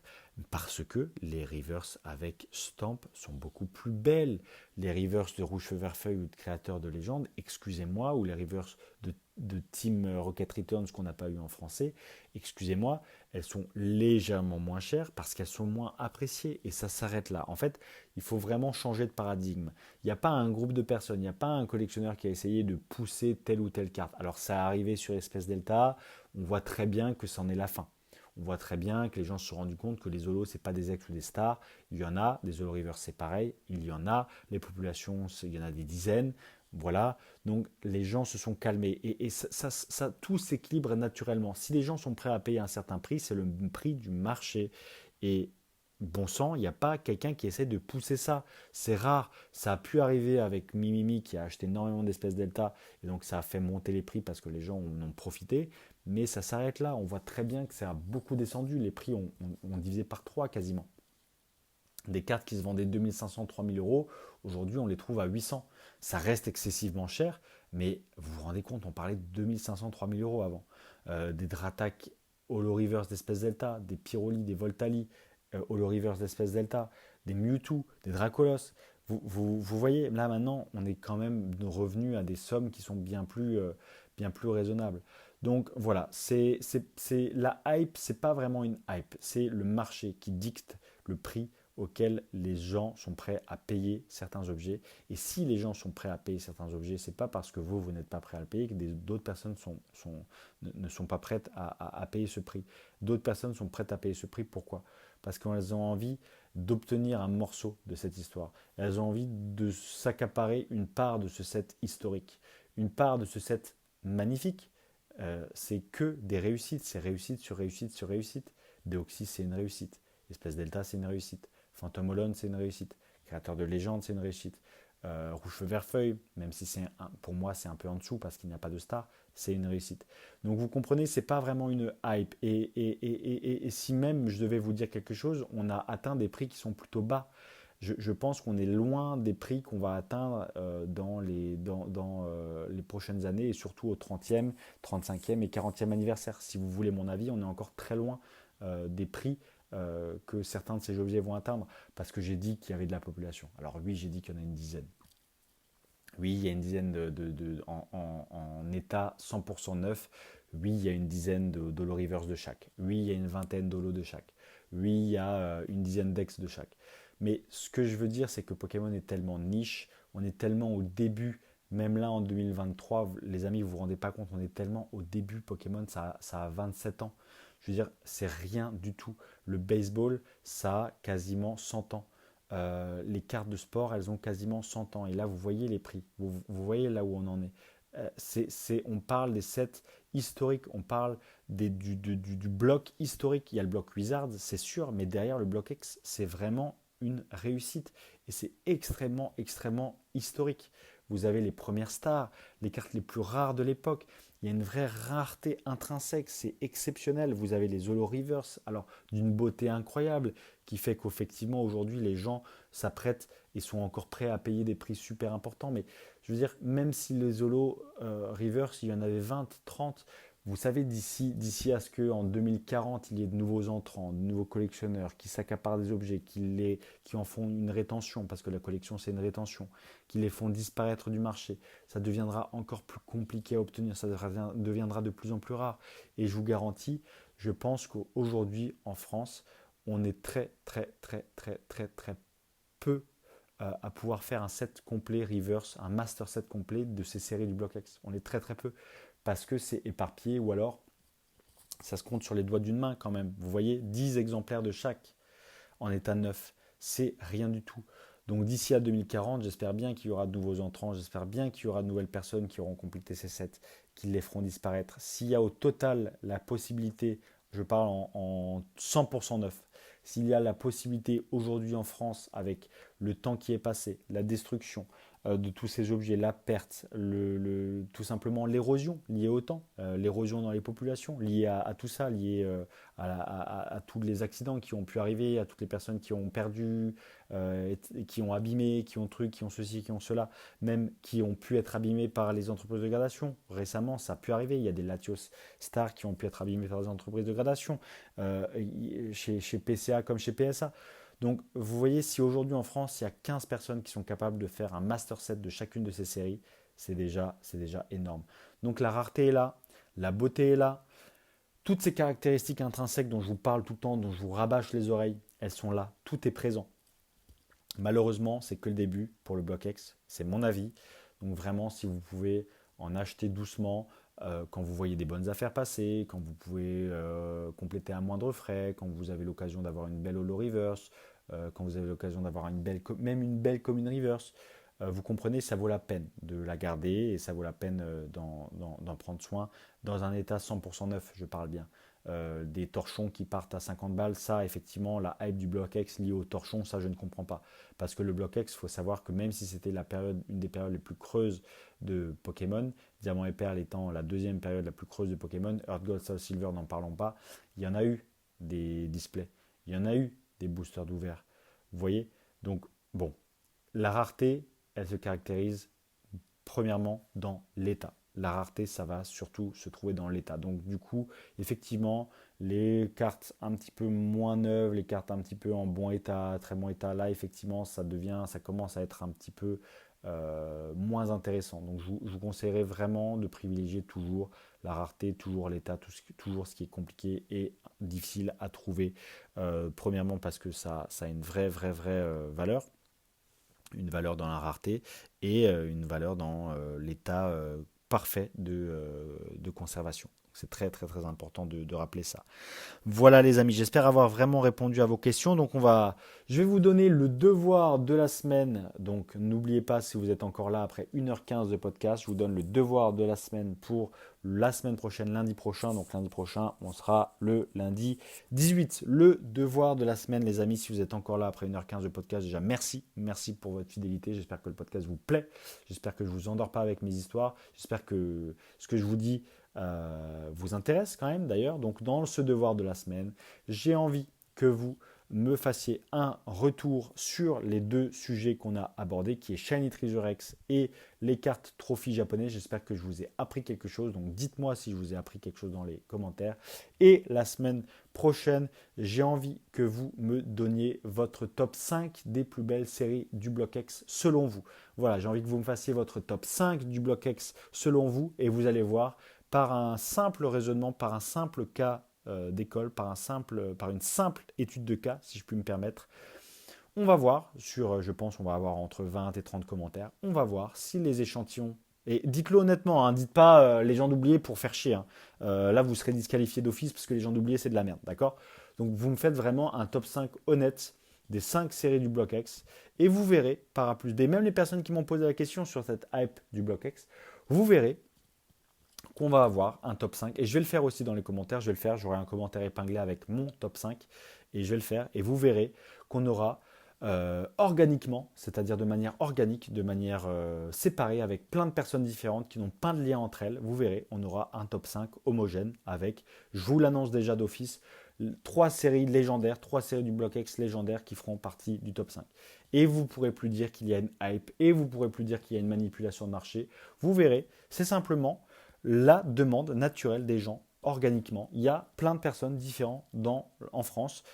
Parce que les reverse avec stamp sont beaucoup plus belles. Les reverse de Rouge Feu Vert Feuille ou de Créateur de légende, excusez-moi, ou les reverse de Team Rocket Returns qu'on n'a pas eu en français, excusez-moi, elles sont légèrement moins chères parce qu'elles sont moins appréciées et ça s'arrête là. En fait, il faut vraiment changer de paradigme. Il n'y a pas un groupe de personnes, il n'y a pas un collectionneur qui a essayé de pousser telle ou telle carte. Alors ça a arrivé sur Espèce Delta, on voit très bien que c'en est la fin. On voit très bien que les gens se sont rendus compte que les holos, ce n'est pas des ex ou des stars. Il y en a, des holo rivers, c'est pareil. Il y en a, les populations, il y en a des dizaines. Voilà, donc les gens se sont calmés et tout s'équilibre naturellement. Si les gens sont prêts à payer un certain prix, c'est le prix du marché. Et bon sang, il n'y a pas quelqu'un qui essaie de pousser ça. C'est rare. Ça a pu arriver avec Mimimi qui a acheté énormément d'espèces Delta et donc ça a fait monter les prix parce que les gens en ont profité. Mais ça s'arrête là. On voit très bien que ça a beaucoup descendu. Les prix ont divisé par 3 quasiment. Des cartes qui se vendaient 2500, 3000 euros, aujourd'hui on les trouve à 800. Ça reste excessivement cher, mais vous vous rendez compte, on parlait de 2500, 3000 euros avant. Des Dratak Holo Reverse d'espèce Delta, des Pyroli, des Voltali Holo Reverse d'espèce Delta, des Mewtwo, des Dracolos. Vous voyez, là maintenant, on est quand même revenu à des sommes qui sont bien plus raisonnables. Donc voilà, la hype, c'est pas vraiment une hype, c'est le marché qui dicte le prix auquel les gens sont prêts à payer certains objets. Et si les gens sont prêts à payer certains objets, c'est pas parce que vous n'êtes pas prêt à le payer que d'autres personnes ne sont pas prêtes à payer ce prix. D'autres personnes sont prêtes à payer ce prix. Pourquoi? Parce qu'elles ont envie d'obtenir un morceau de cette histoire. Elles ont envie de s'accaparer une part de ce set historique, une part de ce set magnifique. C'est que des réussites, c'est réussite sur réussite sur réussite. Deoxys, c'est une réussite. Espèce Delta, c'est une réussite. Phantom Holon, c'est une réussite. Créateur de légende, c'est une réussite. Rouge Feu Vert Feuille, même si pour moi c'est un peu en dessous parce qu'il n'y a pas de star, c'est une réussite. Donc vous comprenez, c'est pas vraiment une hype. Et si même je devais vous dire quelque chose, on a atteint des prix qui sont plutôt bas. Je pense qu'on est loin des prix qu'on va atteindre dans les prochaines années et surtout au 30e, 35e et 40e anniversaire. Si vous voulez mon avis, on est encore très loin des prix que certains de ces objets vont atteindre parce que j'ai dit qu'il y avait de la population. Alors oui, j'ai dit qu'il y en a une dizaine. Oui, il y a une dizaine en état 100% neuf. Oui, il y a une dizaine d'holo reverse de chaque. Oui, il y a une vingtaine d'holo de chaque. Oui, il y a une dizaine d'ex de chaque. Mais ce que je veux dire, c'est que Pokémon est tellement niche, on est tellement au début, même là en 2023, les amis, vous vous rendez pas compte, on est tellement au début, Pokémon, ça a 27 ans. Je veux dire, c'est rien du tout. Le baseball, ça a quasiment 100 ans. Les cartes de sport, elles ont quasiment 100 ans. Et là, vous voyez les prix. Vous voyez là où on en est. On parle des sets historiques, on parle du bloc historique. Il y a le bloc Wizard, c'est sûr, mais derrière le bloc X, c'est vraiment une réussite. Et c'est extrêmement, extrêmement historique. Vous avez les premières stars, les cartes les plus rares de l'époque. il y a une vraie rareté intrinsèque, c'est exceptionnel. Vous avez les holo reverse, alors d'une beauté incroyable, qui fait qu'effectivement aujourd'hui les gens s'apprêtent et sont encore prêts à payer des prix super importants. Mais je veux dire, même si les holo reverse, il y en avait 20, 30, vous savez, d'ici à ce qu'en 2040, il y ait de nouveaux entrants, de nouveaux collectionneurs qui s'accaparent des objets, qui en font une rétention, parce que la collection c'est une rétention, qui les font disparaître du marché, ça deviendra encore plus compliqué à obtenir, ça deviendra de plus en plus rare. Et je vous garantis, je pense qu'aujourd'hui en France, on est très très très très très très peu à pouvoir faire un set complet reverse, un master set complet de ces séries du bloc X. On est très très peu parce que c'est éparpillé ou alors ça se compte sur les doigts d'une main quand même. Vous voyez, 10 exemplaires de chaque en état neuf, c'est rien du tout. Donc d'ici à 2040, j'espère bien qu'il y aura de nouveaux entrants, j'espère bien qu'il y aura de nouvelles personnes qui auront complété ces sets, qui les feront disparaître. S'il y a au total la possibilité, je parle en 100% neuf, s'il y a la possibilité aujourd'hui en France, avec le temps qui est passé, la destruction de tous ces objets, la perte, tout simplement l'érosion liée au temps, l'érosion dans les populations, liée à tout ça, liée à tous les accidents qui ont pu arriver, à toutes les personnes qui ont perdu, qui ont abîmé, qui ont truc, qui ont ceci, qui ont cela, même qui ont pu être abîmés par les entreprises de gradation. Récemment, ça a pu arriver. Il y a des Latios Stars qui ont pu être abîmés par les entreprises de gradation, chez PCA comme chez PSA. Donc, vous voyez, si aujourd'hui en France, il y a 15 personnes qui sont capables de faire un master set de chacune de ces séries, c'est déjà énorme. Donc, la rareté est là, la beauté est là, toutes ces caractéristiques intrinsèques dont je vous parle tout le temps, dont je vous rabâche les oreilles, elles sont là, tout est présent. Malheureusement, c'est que le début pour le Block X, c'est mon avis. Donc vraiment, si vous pouvez en acheter doucement, quand vous voyez des bonnes affaires passer, quand vous pouvez compléter à moindre frais, quand vous avez l'occasion d'avoir une belle holo reverse, quand vous avez l'occasion d'avoir même une belle commune reverse, vous comprenez, ça vaut la peine de la garder et ça vaut la peine d'en prendre soin dans un état 100% neuf, je parle bien. Des torchons qui partent à 50 balles, ça effectivement, la hype du Block X liée aux torchons, ça je ne comprends pas. Parce que le Block X, il faut savoir que même si c'était une des périodes les plus creuses de Pokémon, Diamant et Perle étant la deuxième période la plus creuse de Pokémon, Earth Gold, Soul Silver, n'en parlons pas, il y en a eu des displays, il y en a eu des boosters d'ouvert. Vous voyez. Donc bon, la rareté, elle se caractérise premièrement dans l'état. La rareté, ça va surtout se trouver dans l'état. Donc du coup, effectivement, les cartes un petit peu moins neuves, les cartes un petit peu en bon état, très bon état, là, effectivement, ça commence à être un petit peu moins intéressant. Donc je vous conseillerais vraiment de privilégier toujours la rareté, toujours l'état, toujours ce qui est compliqué et difficile à trouver. Premièrement parce que ça a une vraie valeur, une valeur dans la rareté et une valeur dans l'état parfait de conservation. C'est très très très important de rappeler ça. Voilà les amis, j'espère avoir vraiment répondu à vos questions. Donc je vais vous donner le devoir de la semaine. Donc n'oubliez pas, si vous êtes encore là après 1h15 de podcast, je vous donne le devoir de la semaine pour la semaine prochaine, lundi prochain. Donc lundi prochain, on sera le lundi 18. Le devoir de la semaine les amis, si vous êtes encore là après 1h15 de podcast, déjà merci pour votre fidélité. J'espère que le podcast vous plaît. J'espère que je ne vous endors pas avec mes histoires. J'espère que ce que je vous dis vous intéresse quand même d'ailleurs. Donc dans ce devoir de la semaine, j'ai envie que vous me fassiez un retour sur les deux sujets qu'on a abordés, qui est Shiny Treasure X et les cartes trophy japonais. J'espère que je vous ai appris quelque chose, donc dites-moi si je vous ai appris quelque chose dans les commentaires. Et la semaine prochaine, j'ai envie que vous me donniez votre top 5 des plus belles séries du Block X selon vous. Voilà, j'ai envie que vous me fassiez votre top 5 du Block X selon vous, et vous allez voir, par un simple raisonnement, par un simple cas d'école, par une simple étude de cas, si je puis me permettre. On va voir, je pense on va avoir entre 20 et 30 commentaires, on va voir si les échantillons, et dites-le honnêtement, hein, dites pas les gens d'oublier pour faire chier. Hein. Là, vous serez disqualifié d'office parce que les gens d'oublier, c'est de la merde, d'accord? Donc, vous me faites vraiment un top 5 honnête des 5 séries du Block X, et vous verrez, par A plus B, même les personnes qui m'ont posé la question sur cette hype du Block X, vous verrez qu'on va avoir un top 5, et je vais le faire aussi dans les commentaires, j'aurai un commentaire épinglé avec mon top 5, et je vais le faire, et vous verrez qu'on aura organiquement, c'est-à-dire de manière organique, de manière séparée, avec plein de personnes différentes qui n'ont pas de lien entre elles. Vous verrez, on aura un top 5 homogène avec, je vous l'annonce déjà d'office, 3 séries légendaires, 3 séries du bloc X légendaires qui feront partie du top 5. Et vous ne pourrez plus dire qu'il y a une hype, et vous ne pourrez plus dire qu'il y a une manipulation de marché. Vous verrez, c'est simplement la demande naturelle des gens organiquement. Il y a plein de personnes différentes en France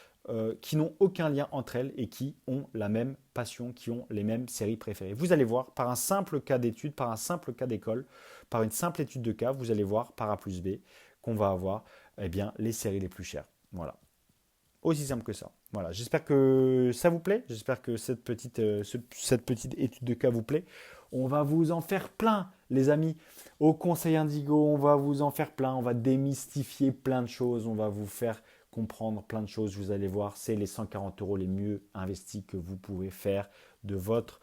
qui n'ont aucun lien entre elles et qui ont la même passion, qui ont les mêmes séries préférées. Vous allez voir, par un simple cas d'étude, par un simple cas d'école, par une simple étude de cas, vous allez voir par A plus B qu'on va avoir eh bien, les séries les plus chères. Voilà. Aussi simple que ça. Voilà. J'espère que ça vous plaît. J'espère que cette petite étude de cas vous plaît. On va vous en faire plein, les amis. Au Conseil Indigo, on va vous en faire plein. On va démystifier plein de choses. On va vous faire comprendre plein de choses. Vous allez voir, c'est les 140 euros les mieux investis que vous pouvez faire de votre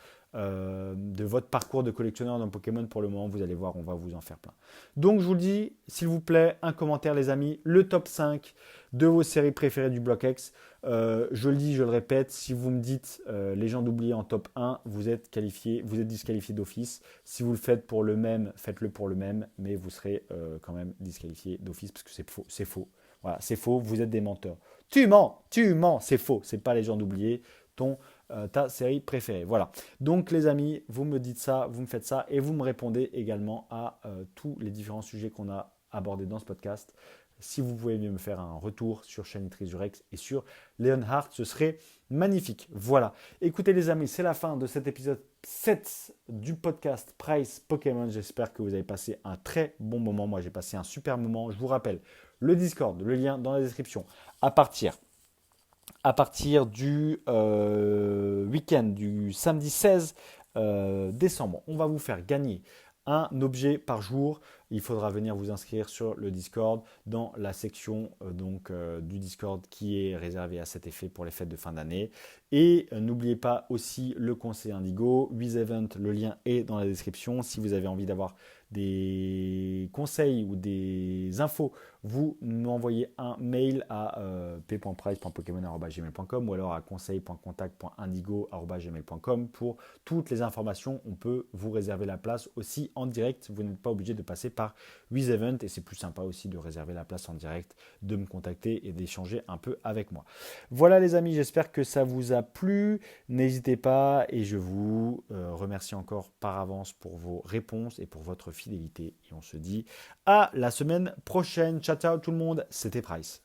parcours de collectionneur dans Pokémon pour le moment. Vous allez voir, on va vous en faire plein. Donc, je vous le dis, s'il vous plaît, un commentaire, les amis. Le top 5 de vos séries préférées du bloc X. Je le dis, je le répète, si vous me dites les gens d'oublier en top 1, vous êtes qualifié, vous êtes disqualifié d'office. Si vous le faites pour le même, faites-le pour le même, mais vous serez quand même disqualifié d'office parce que c'est faux. C'est faux. Voilà, c'est faux, vous êtes des menteurs. Tu mens, c'est faux. C'est pas les gens d'oublier ta série préférée. Voilà. Donc les amis, vous me dites ça, vous me faites ça et vous me répondez également à tous les différents sujets qu'on a abordés dans ce podcast. Si vous pouvez me faire un retour sur Shiny Treasurex et sur Leonhardt, ce serait magnifique. Voilà. Écoutez les amis, c'est la fin de cet épisode 7 du podcast Price Pokémon. J'espère que vous avez passé un très bon moment. Moi, j'ai passé un super moment. Je vous rappelle le Discord, le lien dans la description. À partir du week-end du samedi 16 décembre, on va vous faire gagner un objet par jour. Il faudra venir vous inscrire sur le Discord dans la section du Discord qui est réservée à cet effet pour les fêtes de fin d'année. Et n'oubliez pas aussi le conseil Indigo, Wiz Event, le lien est dans la description. Si vous avez envie d'avoir des conseils ou des infos, vous m'envoyez un mail à p.price.pokémon@gmail.com ou alors à conseil.contact.indigo@gmail.com pour toutes les informations. On peut vous réserver la place aussi en direct. Vous n'êtes pas obligé de passer par Wiz Event et c'est plus sympa aussi de réserver la place en direct, de me contacter et d'échanger un peu avec moi. Voilà les amis, j'espère que ça vous a plu. N'hésitez pas et je vous remercie encore par avance pour vos réponses et pour votre fidélité. Et on se dit à la semaine prochaine. Ciao, ciao tout le monde, c'était Price.